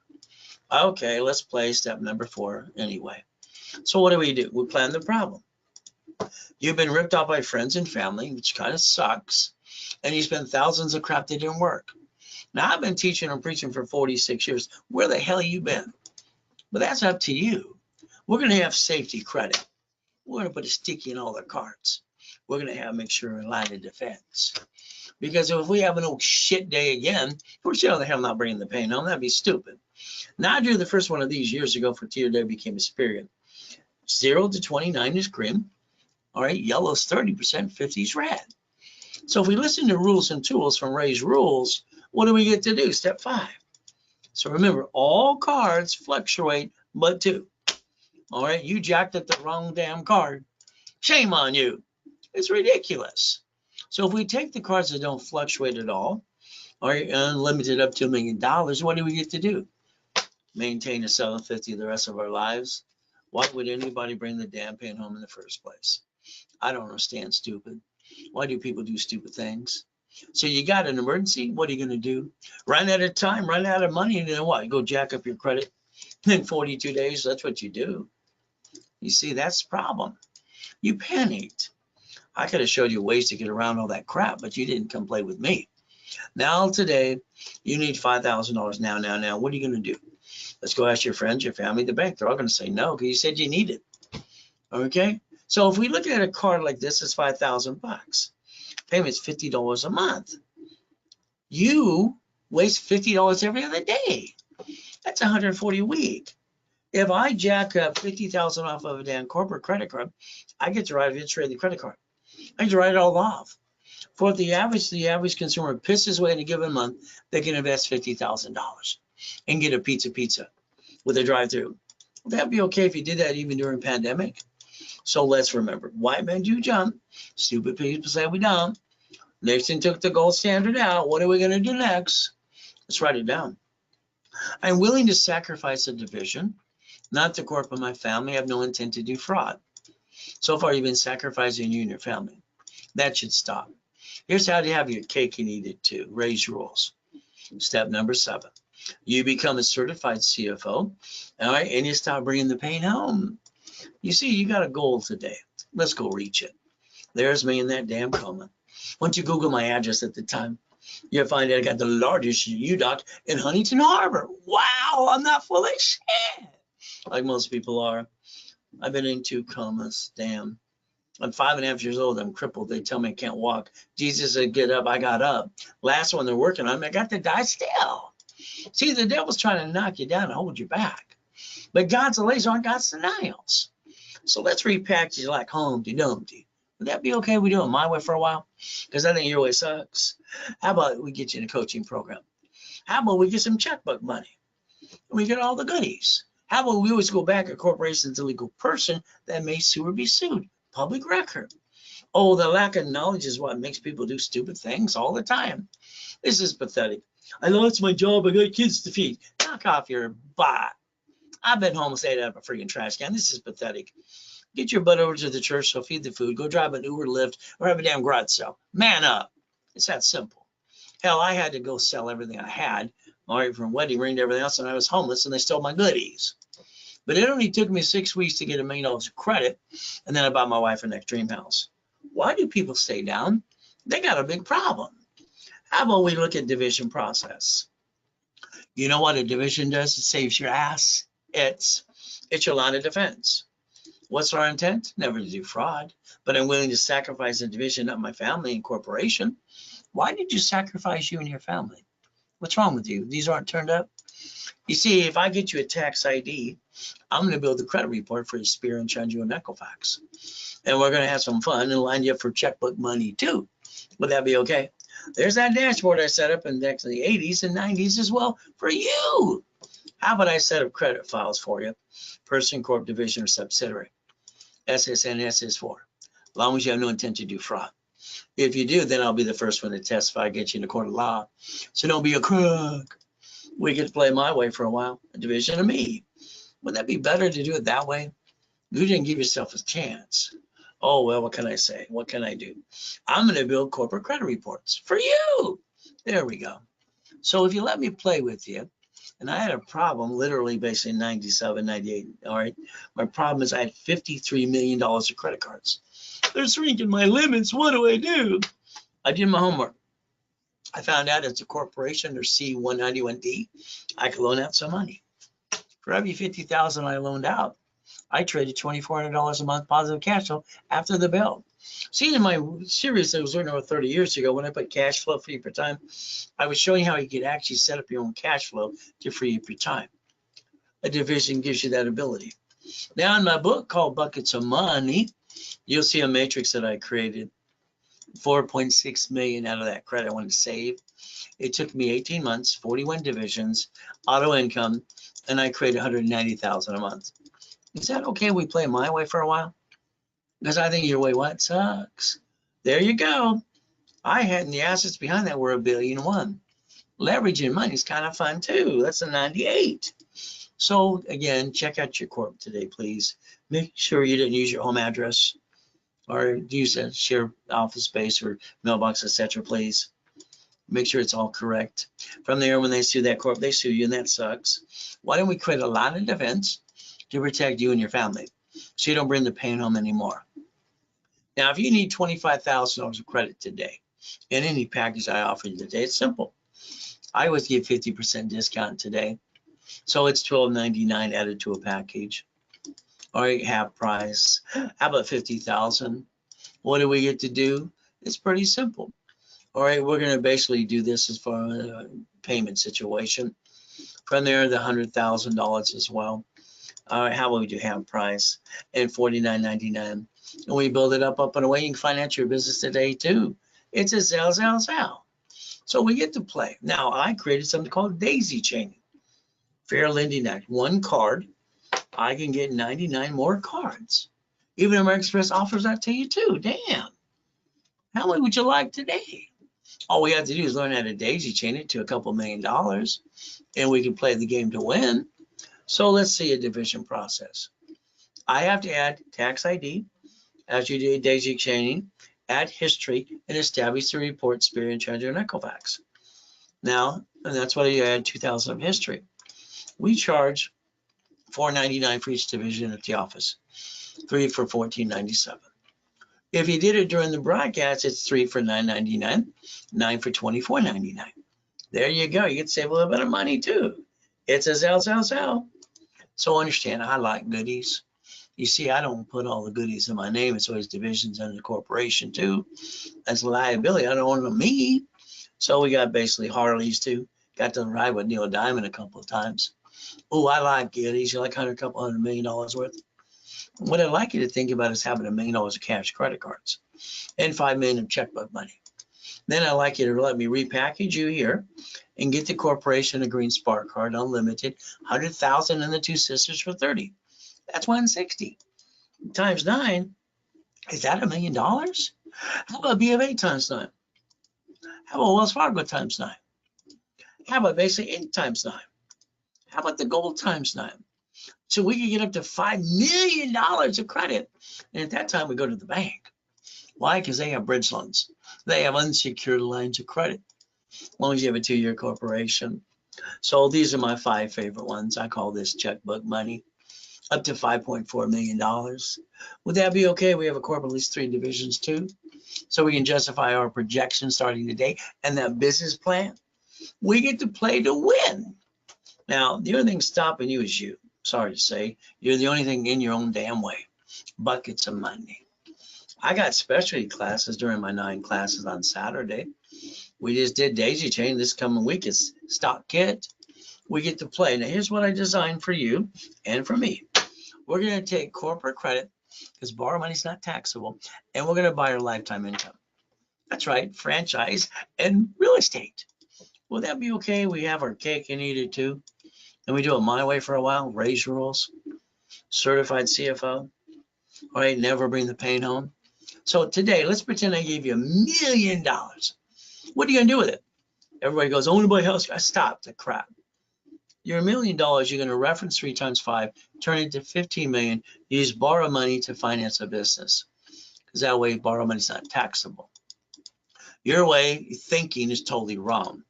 Okay, let's play step number 4 anyway. So what do? We plan the problem. You've been ripped off by friends and family, which kind of sucks, and you spend thousands of crap that didn't work. Now, I've been teaching and preaching for 46 years. Where the hell have you been? But that's up to you. We're going to have safety credit. We're going to put a sticky in all the cards. We're going to make sure we're in line of defense. Because if we have an old shit day again, we're sure the hell not bringing the pain home. That'd be stupid. Now, I drew the first one of these years ago for TOW became a spirit. 0 to 29 is green. All right, yellow is 30%, 50 is red. So if we listen to rules and tools from Ray's rules, what do we get to do? Step 5. So remember, all cards fluctuate but 2. All right, you jacked up the wrong damn card. Shame on you. It's ridiculous. So if we take the cards that don't fluctuate at all right, unlimited up to $1 million, what do we get to do? Maintain a 750 the rest of our lives. Why would anybody bring the damn pain home in the first place? I don't understand, stupid. Why do people do stupid things? So you got an emergency, what are you going to do? Run out of time, run out of money, and then what? You go jack up your credit in 42 days? That's what you do. You see, that's the problem. You panicked. I could have showed you ways to get around all that crap, but you didn't come play with me. Now today, you need $5,000 now. What are you going to do? Let's go ask your friends, your family, the bank. They're all going to say no because you said you need it. Okay? So if we look at a card like this, it's $5,000. Payment's $50 a month. You waste $50 every other day. That's $140 a week. If I jack up $50,000 off of a damn corporate credit card, I get to write eventually the credit card. I get to write it all off. For the average consumer pisses away in a given month, they can invest $50,000 and get a pizza with a drive-through. That'd be okay if you did that even during pandemic. So let's remember, white men do jump. Stupid people say we don't. Nixon took the gold standard out. What are we going to do next? Let's write it down. I'm willing to sacrifice a division, not the corp of my family. I have no intent to do fraud. So far, you've been sacrificing you and your family. That should stop. Here's how to have your cake and eat it too. Raise rules. Step number 7. You become a certified CFO, all right, and you stop bringing the pain home. You see, you got a goal today. Let's go reach it. There's me in that damn coma. Once you Google my address at the time, you'll find out I got the largest UDOC in Huntington Harbor. Wow, I'm not full of shit, like most people are. I've been in 2 comas, damn. I'm 5.5 years old. I'm crippled. They tell me I can't walk. Jesus said, get up. I got up. Last one they're working on me, I got to die still. See, the devil's trying to knock you down and hold you back. But God's a laser on God's denials. So let's repackage like Humpty Dumpty. Would that be okay if we do it my way for a while? Because I think your way sucks. How about we get you in a coaching program? How about we get some checkbook money? And we get all the goodies. How about we always go back a corporation's a legal person that may sue or be sued? Public record. Oh, the lack of knowledge is what makes people do stupid things all the time. This is pathetic. I lost my job. I got kids to feed. Knock off your butt. I've been home and ate out of a freaking trash can. This is pathetic. Get your butt over to the church, so feed the food. Go drive an Uber, Lyft, or have a damn garage sale. Man up. It's that simple. Hell, I had to go sell everything I had, all right, from wedding ring to everything else, and I was homeless, and they stole my goodies. But it only took me 6 weeks to get $1 million of credit, and then I bought my wife her next dream house. Why do people stay down? They got a big problem. How about we look at division process? You know what a division does? It saves your ass. It's your line of defense. What's our intent? Never to do fraud, but I'm willing to sacrifice a division of my family and corporation. Why did you sacrifice you and your family? What's wrong with you? These aren't turned up? You see, if I get you a tax ID, I'm going to build a credit report for your Spear and Chunju and Equifax. And we're going to have some fun and line you up for checkbook money too. Would that be okay? There's that dashboard I set up in the 80s and 90s as well for you. How about I set up credit files for you? Person, corp, division, or subsidiary. SSN, SS4. As long as you have no intent to do fraud. If you do, then I'll be the first one to testify, get you in a court of law. So don't be a crook. We get to play my way for a while, a division of me. Wouldn't that be better to do it that way? You didn't give yourself a chance. Oh, well, what can I say? What can I do? I'm going to build corporate credit reports for you. There we go. So if you let me play with you, and I had a problem literally basically in 97, 98. All right. My problem is I had $53 million of credit cards. They're shrinking my limits. What do I do? I did my homework. I found out it's a corporation or C191D. I could loan out some money. For every $50,000 I loaned out, I traded $2,400 a month positive cash flow after the bill. See, in my series that was written over 30 years ago, when I put cash flow free up your time, I was showing how you could actually set up your own cash flow to free up your time. A division gives you that ability. Now, in my book called Buckets of Money, you'll see a matrix that I created. 4.6 million out of that credit I wanted to save. It took me 18 months, 41 divisions, auto income, and I created 190,000 a month. Is that okay if we play my way for a while? Because I think your way what sucks. There you go. I had, and the assets behind that were $1.1 billion. Leveraging money is kind of fun too. That's a 98. So again, check out your corp today, please. Make sure you didn't use your home address or use a shared office space or mailbox, etc. Please make sure it's all correct. From there, when they sue that corp, they sue you, and that sucks. Why don't we create a line of defense to protect you and your family, so you don't bring the pain home anymore? Now, if you need $25,000 of credit today in any package I offer you today, it's simple. I always give 50% discount today, so it's $12.99 added to a package. All right, half price. How about $50,000? What do we get to do? It's pretty simple. All right, we're going to basically do this as far payment situation. From there, the $100,000 as well. All right, how about we do half price and $49.99, and we build it up and away. You can finance your business today too. It's a sell. So we get to play. Now I created something called daisy chaining. Fair lending act. One card, I can get 99 more cards. Even American Express offers that to you too. Damn. How many would you like today? All we have to do is learn how to daisy chain it to a couple $1 million, and we can play the game to win. So let's see a division process. I have to add tax ID as you do daisy chaining, add history, and establish the report, Spirit, Treasure, and Equifax. Now, and that's why you add 2,000 of history. We charge $4.99 for each division at the office, 3 for $14.97. If you did it during the broadcast, it's 3 for $9.99, 9 for $24.99. There you go. You can save a little bit of money too. It's a sell. So understand, I like goodies. You see, I don't put all the goodies in my name. It's always divisions under the corporation too. That's liability. I don't own them me. So we got basically Harleys too. Got to ride with Neil Diamond a couple of times. Oh, I like goodies. You like $100 million worth. What I'd like you to think about is having $1 million of cash credit cards and $5 million of checkbook money. Then I'd like you to let me repackage you here and get the corporation a green spark card, unlimited, 100,000 and the two sisters for 30. That's 160 times 9. Is that $1 million? How about B of A times 9? How about Wells Fargo times 9? How about basically Inc. times 9? How about the gold times 9? So we can get up to $5 million of credit. And at that time, we go to the bank. Why? Because they have bridge loans. They have unsecured lines of credit, as long as you have a 2-year corporation. So these are my 5 favorite ones. I call this checkbook money, up to $5.4 million. Would that be okay? We have a corporate at least 3 divisions too, so we can justify our projection starting today and that business plan. We get to play to win. Now, the only thing stopping you is you. Sorry to say, you're the only thing in your own damn way. Buckets of money. I got specialty classes during my 9 classes on Saturday. We just did daisy chain. This coming week is stock kit. We get to play. Now, here's what I designed for you and for me. We're going to take corporate credit, because borrow money is not taxable, and we're going to buy our lifetime income. That's right, franchise and real estate. Will that be okay? We have our cake and eat it too. And we do it my way for a while. Ray's rules. Certified CFO. All right, never bring the pain home. So today, let's pretend I gave you $1 million. What are you going to do with it? Everybody goes, only buy a house. Stop the crap. Your $1 million, you're going to reference 3 times 5, turn it to 15 million. Use borrow money to finance a business, because that way borrow money is not taxable. Your way of thinking is totally wrong.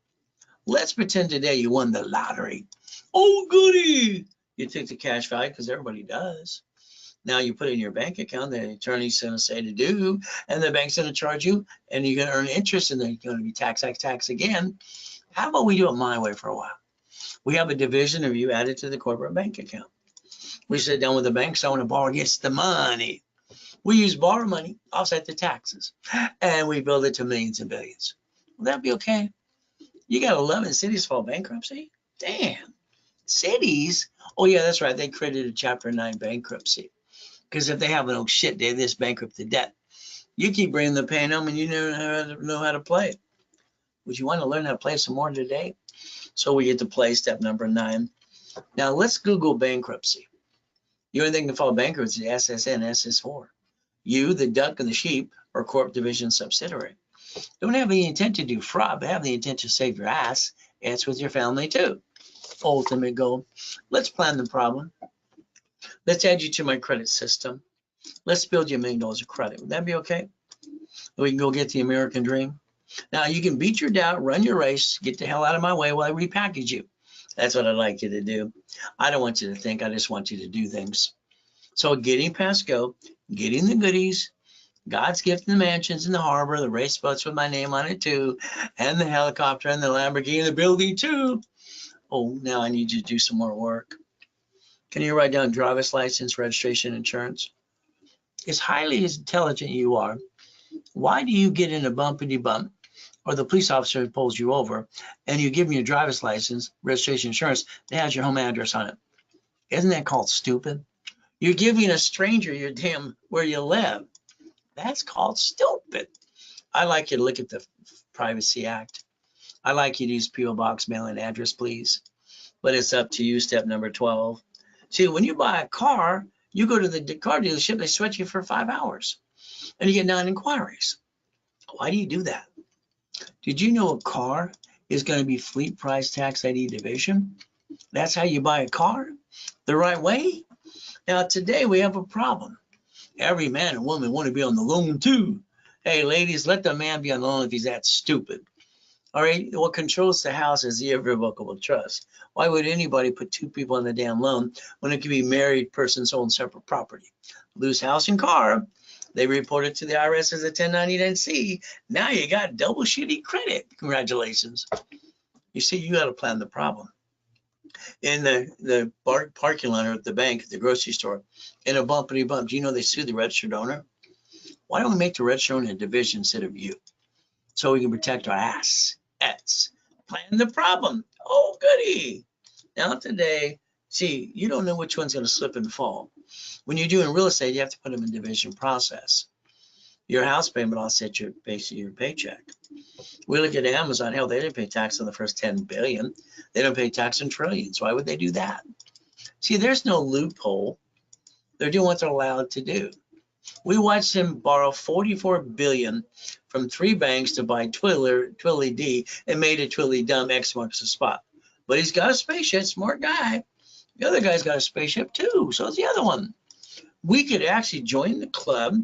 Let's pretend today you won the lottery. Oh, goody! You took the cash value, because everybody does. Now you put it in your bank account, the attorney's going to say to do, and the bank's going to charge you, and you're going to earn interest, and then you're going to be tax again. How about we do it my way for a while? We have a division of you added to the corporate bank account. We sit down with the bank, so I want to borrow against the money. We use borrow money, offset the taxes, and we build it to millions and billions. Will that be okay? You got 11 cities file bankruptcy? Damn. Cities? Oh, yeah, that's right. They created a Chapter 9 bankruptcy. Because if they have an oh shit day, this bankrupt the debt. You keep bringing the pain home and you know how to play it. Would you want to learn how to play some more today? So we get to play step number 9. Now let's Google bankruptcy. The only thing to file bankruptcy is SSN, SS4. You, the duck and the sheep, are corp division subsidiary. Don't have the intent to do fraud, but have the intent to save your ass. And it's with your family too. Ultimate goal. Let's plan the problem. Let's add you to my credit system. Let's build you $1 million of credit. Would that be okay? We can go get the American dream. Now you can beat your doubt, run your race, get the hell out of my way while I repackage you. That's what I'd like you to do. I don't want you to think, I just want you to do things. So getting past go, getting the goodies, God's gift in the mansions in the harbor, the race boats with my name on it too, and the helicopter and the Lamborghini in the building too. Oh, now I need you to do some more work. Can you write down driver's license, registration, insurance? As highly as intelligent you are, why do you get in a bumpity bump or the police officer pulls you over and you give them your driver's license, registration, insurance, that has your home address on it. Isn't that called stupid? You're giving a stranger your damn where you live. That's called stupid. I like you to look at the Privacy Act. I like you to use P.O. Box mailing address, please. But it's up to you, step number 12. See, when you buy a car, you go to the car dealership, they sweat you for 5 hours, and you get 9 inquiries. Why do you do that? Did you know a car is going to be fleet price tax ID division? That's how you buy a car the right way. Now, today we have a problem. Every man and woman want to be on the loan too. Hey, ladies, let the man be on the loan if he's that stupid. All right, what controls the house is the irrevocable trust. Why would anybody put 2 people on the damn loan when it could be married persons own separate property? Lose house and car, they report it to the IRS as a 1099-C. Now you got double shitty credit. Congratulations. You see, you got to plan the problem. In the parking lot or at the bank, at the grocery store, in a bumpity bump, do you know they sue the registered owner? Why don't we make the registered owner a division instead of you? So we can protect our assets. Plan the problem. Oh, goody. Now today, see, you don't know which one's going to slip and fall. When you're doing real estate, you have to put them in division process. Your house payment offsets your paycheck. We look at Amazon. Hell, they didn't pay tax on the first 10 billion. They don't pay tax on trillions. Why would they do that? See, there's no loophole. They're doing what they're allowed to do. We watched him borrow 44 billion from 3 banks to buy Twilly D and made a Twilly dumb X marks the spot. But he's got a spaceship, smart guy. The other guy's got a spaceship too. So is the other one. We could actually join the club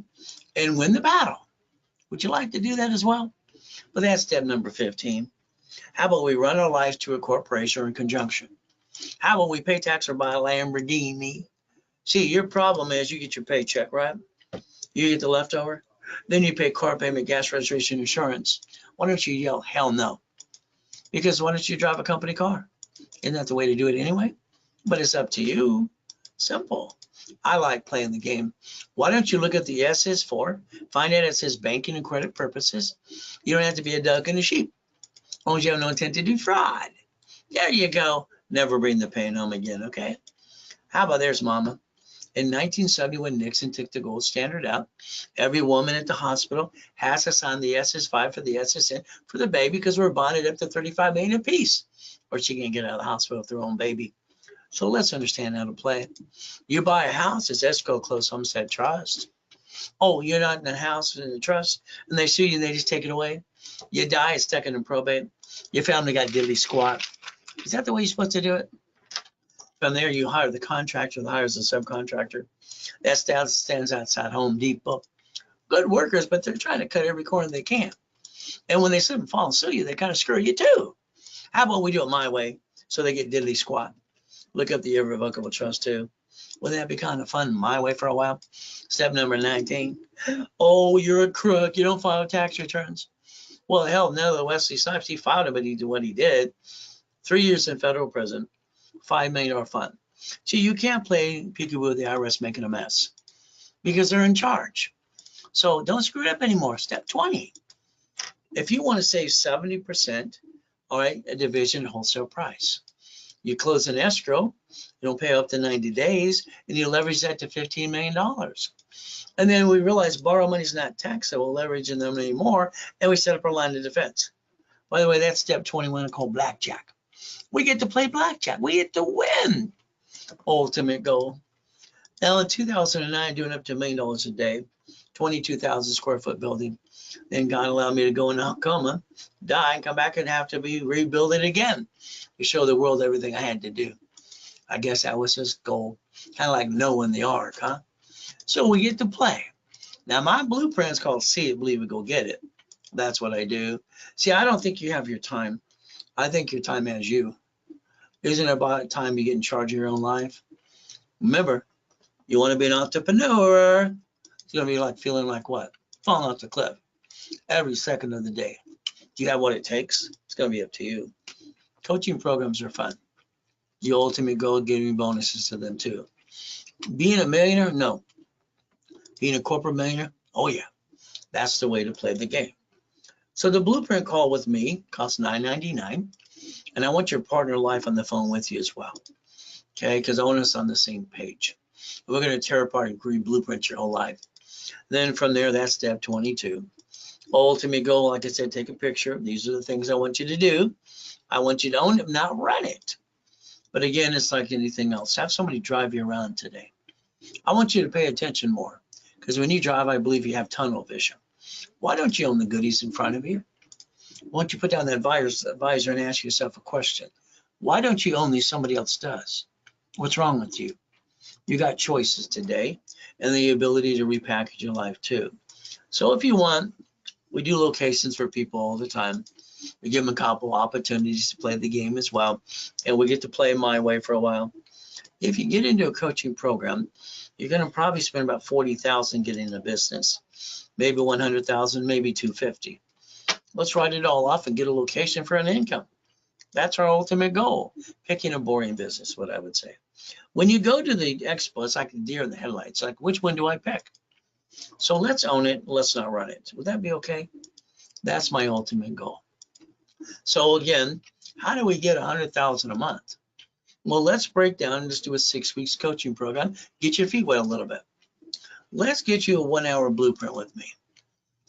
and win the battle. Would you like to do that as well? Well, that's step number 15. How about we run our life to a corporation or in conjunction? How about we pay tax or buy a Lamborghini? See, your problem is you get your paycheck, right? You get the leftover. Then you pay car payment, gas, registration, insurance. Why don't you yell, hell no? Because why don't you drive a company car? Isn't that the way to do it anyway? But it's up to you. Simple. I like playing the game. Why don't you look at the S's for? Find out it says banking and credit purposes. You don't have to be a duck and a sheep. As long as you have no intent to do fraud. There you go. Never bring the pain home again, okay? How about there's mama? In 1970, when Nixon took the gold standard out, every woman at the hospital has to sign the SS5 for the SSN for the baby because we're bonded up to 35 million apiece, or she can't get out of the hospital with her own baby. So let's understand how to play it. You buy a house, it's escrow, close homestead trust. Oh, you're not in the house in the trust, and they sue you and they just take it away. You die, it's stuck in probate. Your family got diddly squat. Is that the way you're supposed to do it? From there, you hire the contractor that hires the subcontractor. That stands outside Home Depot. Good workers, but they're trying to cut every corner they can. And when they slip and fall and sue you, they kind of screw you too. How about we do it my way so they get diddly squat? Look up the irrevocable trust too. Wouldn't that be kind of fun my way for a while? Step number 19. Oh, you're a crook. You don't file tax returns. Well, hell no, Wesley Snipes, he filed it, but he did what he did. 3 years in federal prison, $5 million fine. See, you can't play peekaboo with the IRS making a mess because they're in charge. So don't screw it up anymore. Step 20. If you want to save 70%, all right, a division wholesale price. You close an escrow, you don't pay up to 90 days, and you leverage that to $15 million. And then we realize borrow money is not taxable, leveraging them anymore, and we set up our line of defense. By the way, that's step 21 called blackjack. We get to play blackjack. We get to win. Ultimate goal. Now in 2009, doing up to $1 million a day, 22,000 square foot building. Then God allowed me to go in a coma, die, and come back and have to be rebuild it again to show the world everything I had to do. I guess that was his goal. Kind of like Noah in the ark, huh? So we get to play. Now my blueprint is called See It, Believe It, Go Get It. That's what I do. See, I don't think you have your time. I think your time has you. Isn't it about time you get in charge of your own life? Remember, you want to be an entrepreneur. It's going to be like feeling like what? Falling off the cliff every second of the day. Do you have what it takes? It's going to be up to you. Coaching programs are fun. The ultimate goal, giving bonuses to them too. Being a millionaire? No. Being a corporate millionaire? Oh yeah. That's the way to play the game. So the blueprint call with me costs $9.99, and I want your partner life on the phone with you as well. Okay, because I want us on the same page. We're going to tear apart and blueprint your whole life. Then from there, that's step 22. Ultimate goal, like I said, take a picture. These are the things I want you to do. I want you to own it, not run it. But again, it's like anything else. Have somebody drive you around today. I want you to pay attention more, because when you drive, I believe you have tunnel vision. Why don't you own the goodies in front of you? Why don't you put down that visor and ask yourself a question? Why don't you own these somebody else does? What's wrong with you? You got choices today and the ability to repackage your life too. So if you want, we do locations for people all the time. We give them a couple opportunities to play the game as well, and we get to play my way for a while. If you get into a coaching program, you're going to probably spend about $40,000 getting in the business, maybe $100,000, maybe $250,000. Let's write it all off and get a location for an income. That's our ultimate goal. Picking a boring business, what I would say. When you go to the expo, it's like a deer in the headlights. Like, which one do I pick? So let's own it. Let's not run it. Would that be okay? That's my ultimate goal. So again, how do we get $100,000 a month? Well, let's break down and just do a 6 weeks coaching program. Get your feet wet a little bit. Let's get you a 1 hour blueprint with me.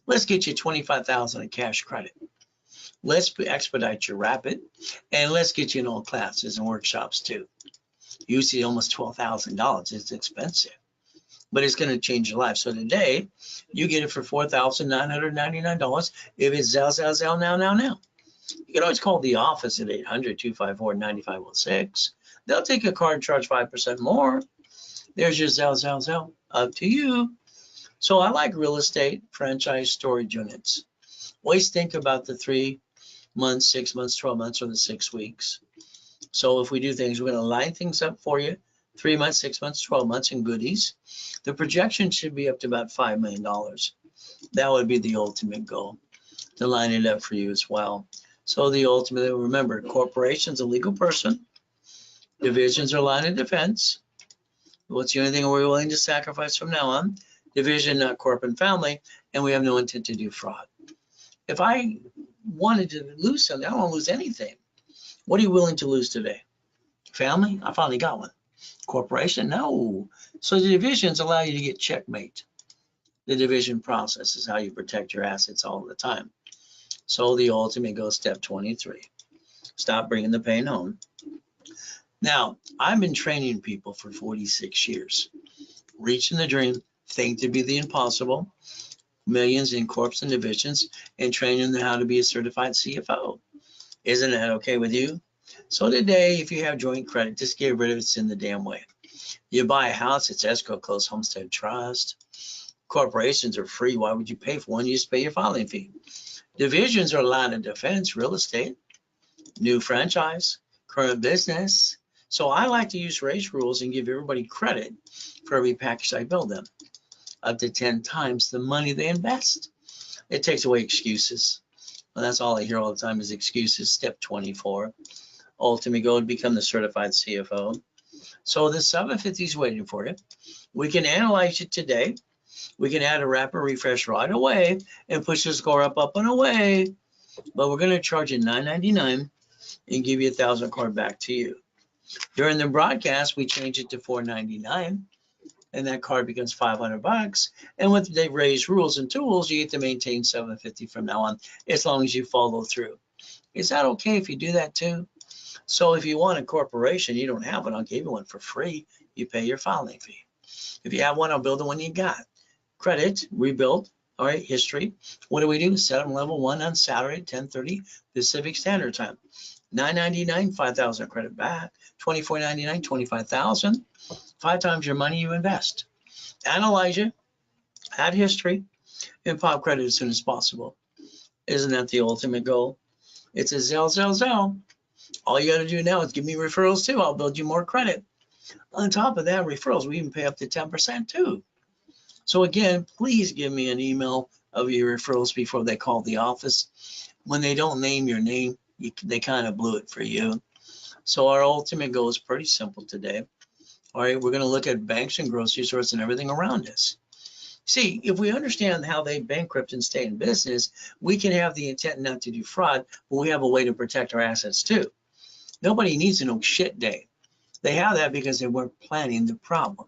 Let's get you $25,000 in cash credit. Let's expedite your rapid, and let's get you in all classes and workshops too. Usually almost $12,000. It's expensive, but it's going to change your life. So today, you get it for $4,999. If it's Zell, now. You can always call the office at 800-254-9506. They'll take a card and charge 5% more. There's your Zell. Up to you. So I like real estate franchise storage units. Always think about the 3 months, 6 months, 12 months, or the 6 weeks. So if we do things, we're going to line things up for you. 3 months, 6 months, 12 months in goodies. The projection should be up to about $5 million. That would be the ultimate goal, to line it up for you as well. So the ultimate, remember, corporation's a legal person. Divisions are line of defense. What's the only thing we're willing to sacrifice from now on? Division, not corporate and family, and we have no intent to do fraud. If I wanted to lose something, I don't want to lose anything. What are you willing to lose today? Family? I finally got one. Corporation? No. So the divisions allow you to get checkmate. The division process is how you protect your assets all the time. So the ultimate goes step 23. Stop bringing the pain home. Now, I've been training people for 46 years. Reaching the dream, think to be the impossible, millions in corps and divisions, and training them how to be a certified CFO. Isn't that okay with you? So today, if you have joint credit, just get rid of it. It's in the damn way. You buy a house, it's escrow, close, homestead, trust. Corporations are free. Why would you pay for one? You just pay your filing fee. Divisions are line of defense, real estate, new franchise, current business. So I like to use Ray's rules and give everybody credit for every package I build them, up to 10 times the money they invest. It takes away excuses. Well, that's all I hear all the time is excuses. Step 24, ultimately go to become the certified CFO. So the 750 is waiting for you. We can analyze it today. We can add a rapid refresh right away and push the score up and away. But we're going to charge you $9.99 and give you $1,000 card back to you. During the broadcast, we change it to $4.99, and that card becomes $500. And with Dave Ray's rules and tools, you get to maintain $750 from now on, as long as you follow through. Is that okay if you do that too? So if you want a corporation, you don't have one, I'll give you one for free. You pay your filing fee. If you have one, I'll build the one you got. Credit, rebuild, all right, history. What do? Set them level 1 on Saturday, 10:30 Pacific Standard Time. $9.99, $5,000 credit back. $24.99, $25,000. 5 times your money you invest. Analyze it, add history, and pop credit as soon as possible. Isn't that the ultimate goal? It's a Zell. All you got to do now is give me referrals too. I'll build you more credit. On top of that, referrals, we even pay up to 10% too. So again, please give me an email of your referrals before they call the office. When they don't name your name, they kind of blew it for you. So our ultimate goal is pretty simple today. All right, we're going to look at banks and grocery stores and everything around us. See, if we understand how they bankrupt and stay in business, we can have the intent not to do fraud, but we have a way to protect our assets too. Nobody needs a no shit day. They have that because they weren't planning the problem.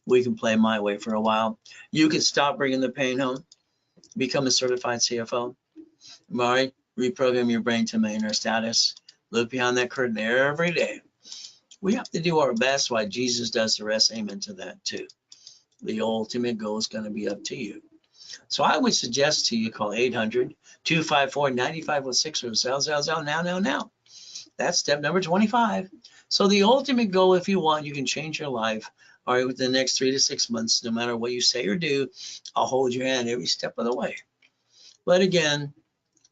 We can play my way for a while. You can stop bringing the pain home, become a certified CFO. Mari, reprogram your brain to millionaire status. Look behind that curtain every day. We have to do our best while Jesus does the rest. Amen to that too. The ultimate goal is going to be up to you. So I would suggest to you call 800-254-9506 or zell now. That's step number 25. So the ultimate goal, if you want, you can change your life. All right, within the next 3 to 6 months, no matter what you say or do, I'll hold your hand every step of the way. But again,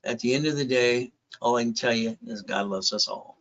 at the end of the day, all I can tell you is God loves us all.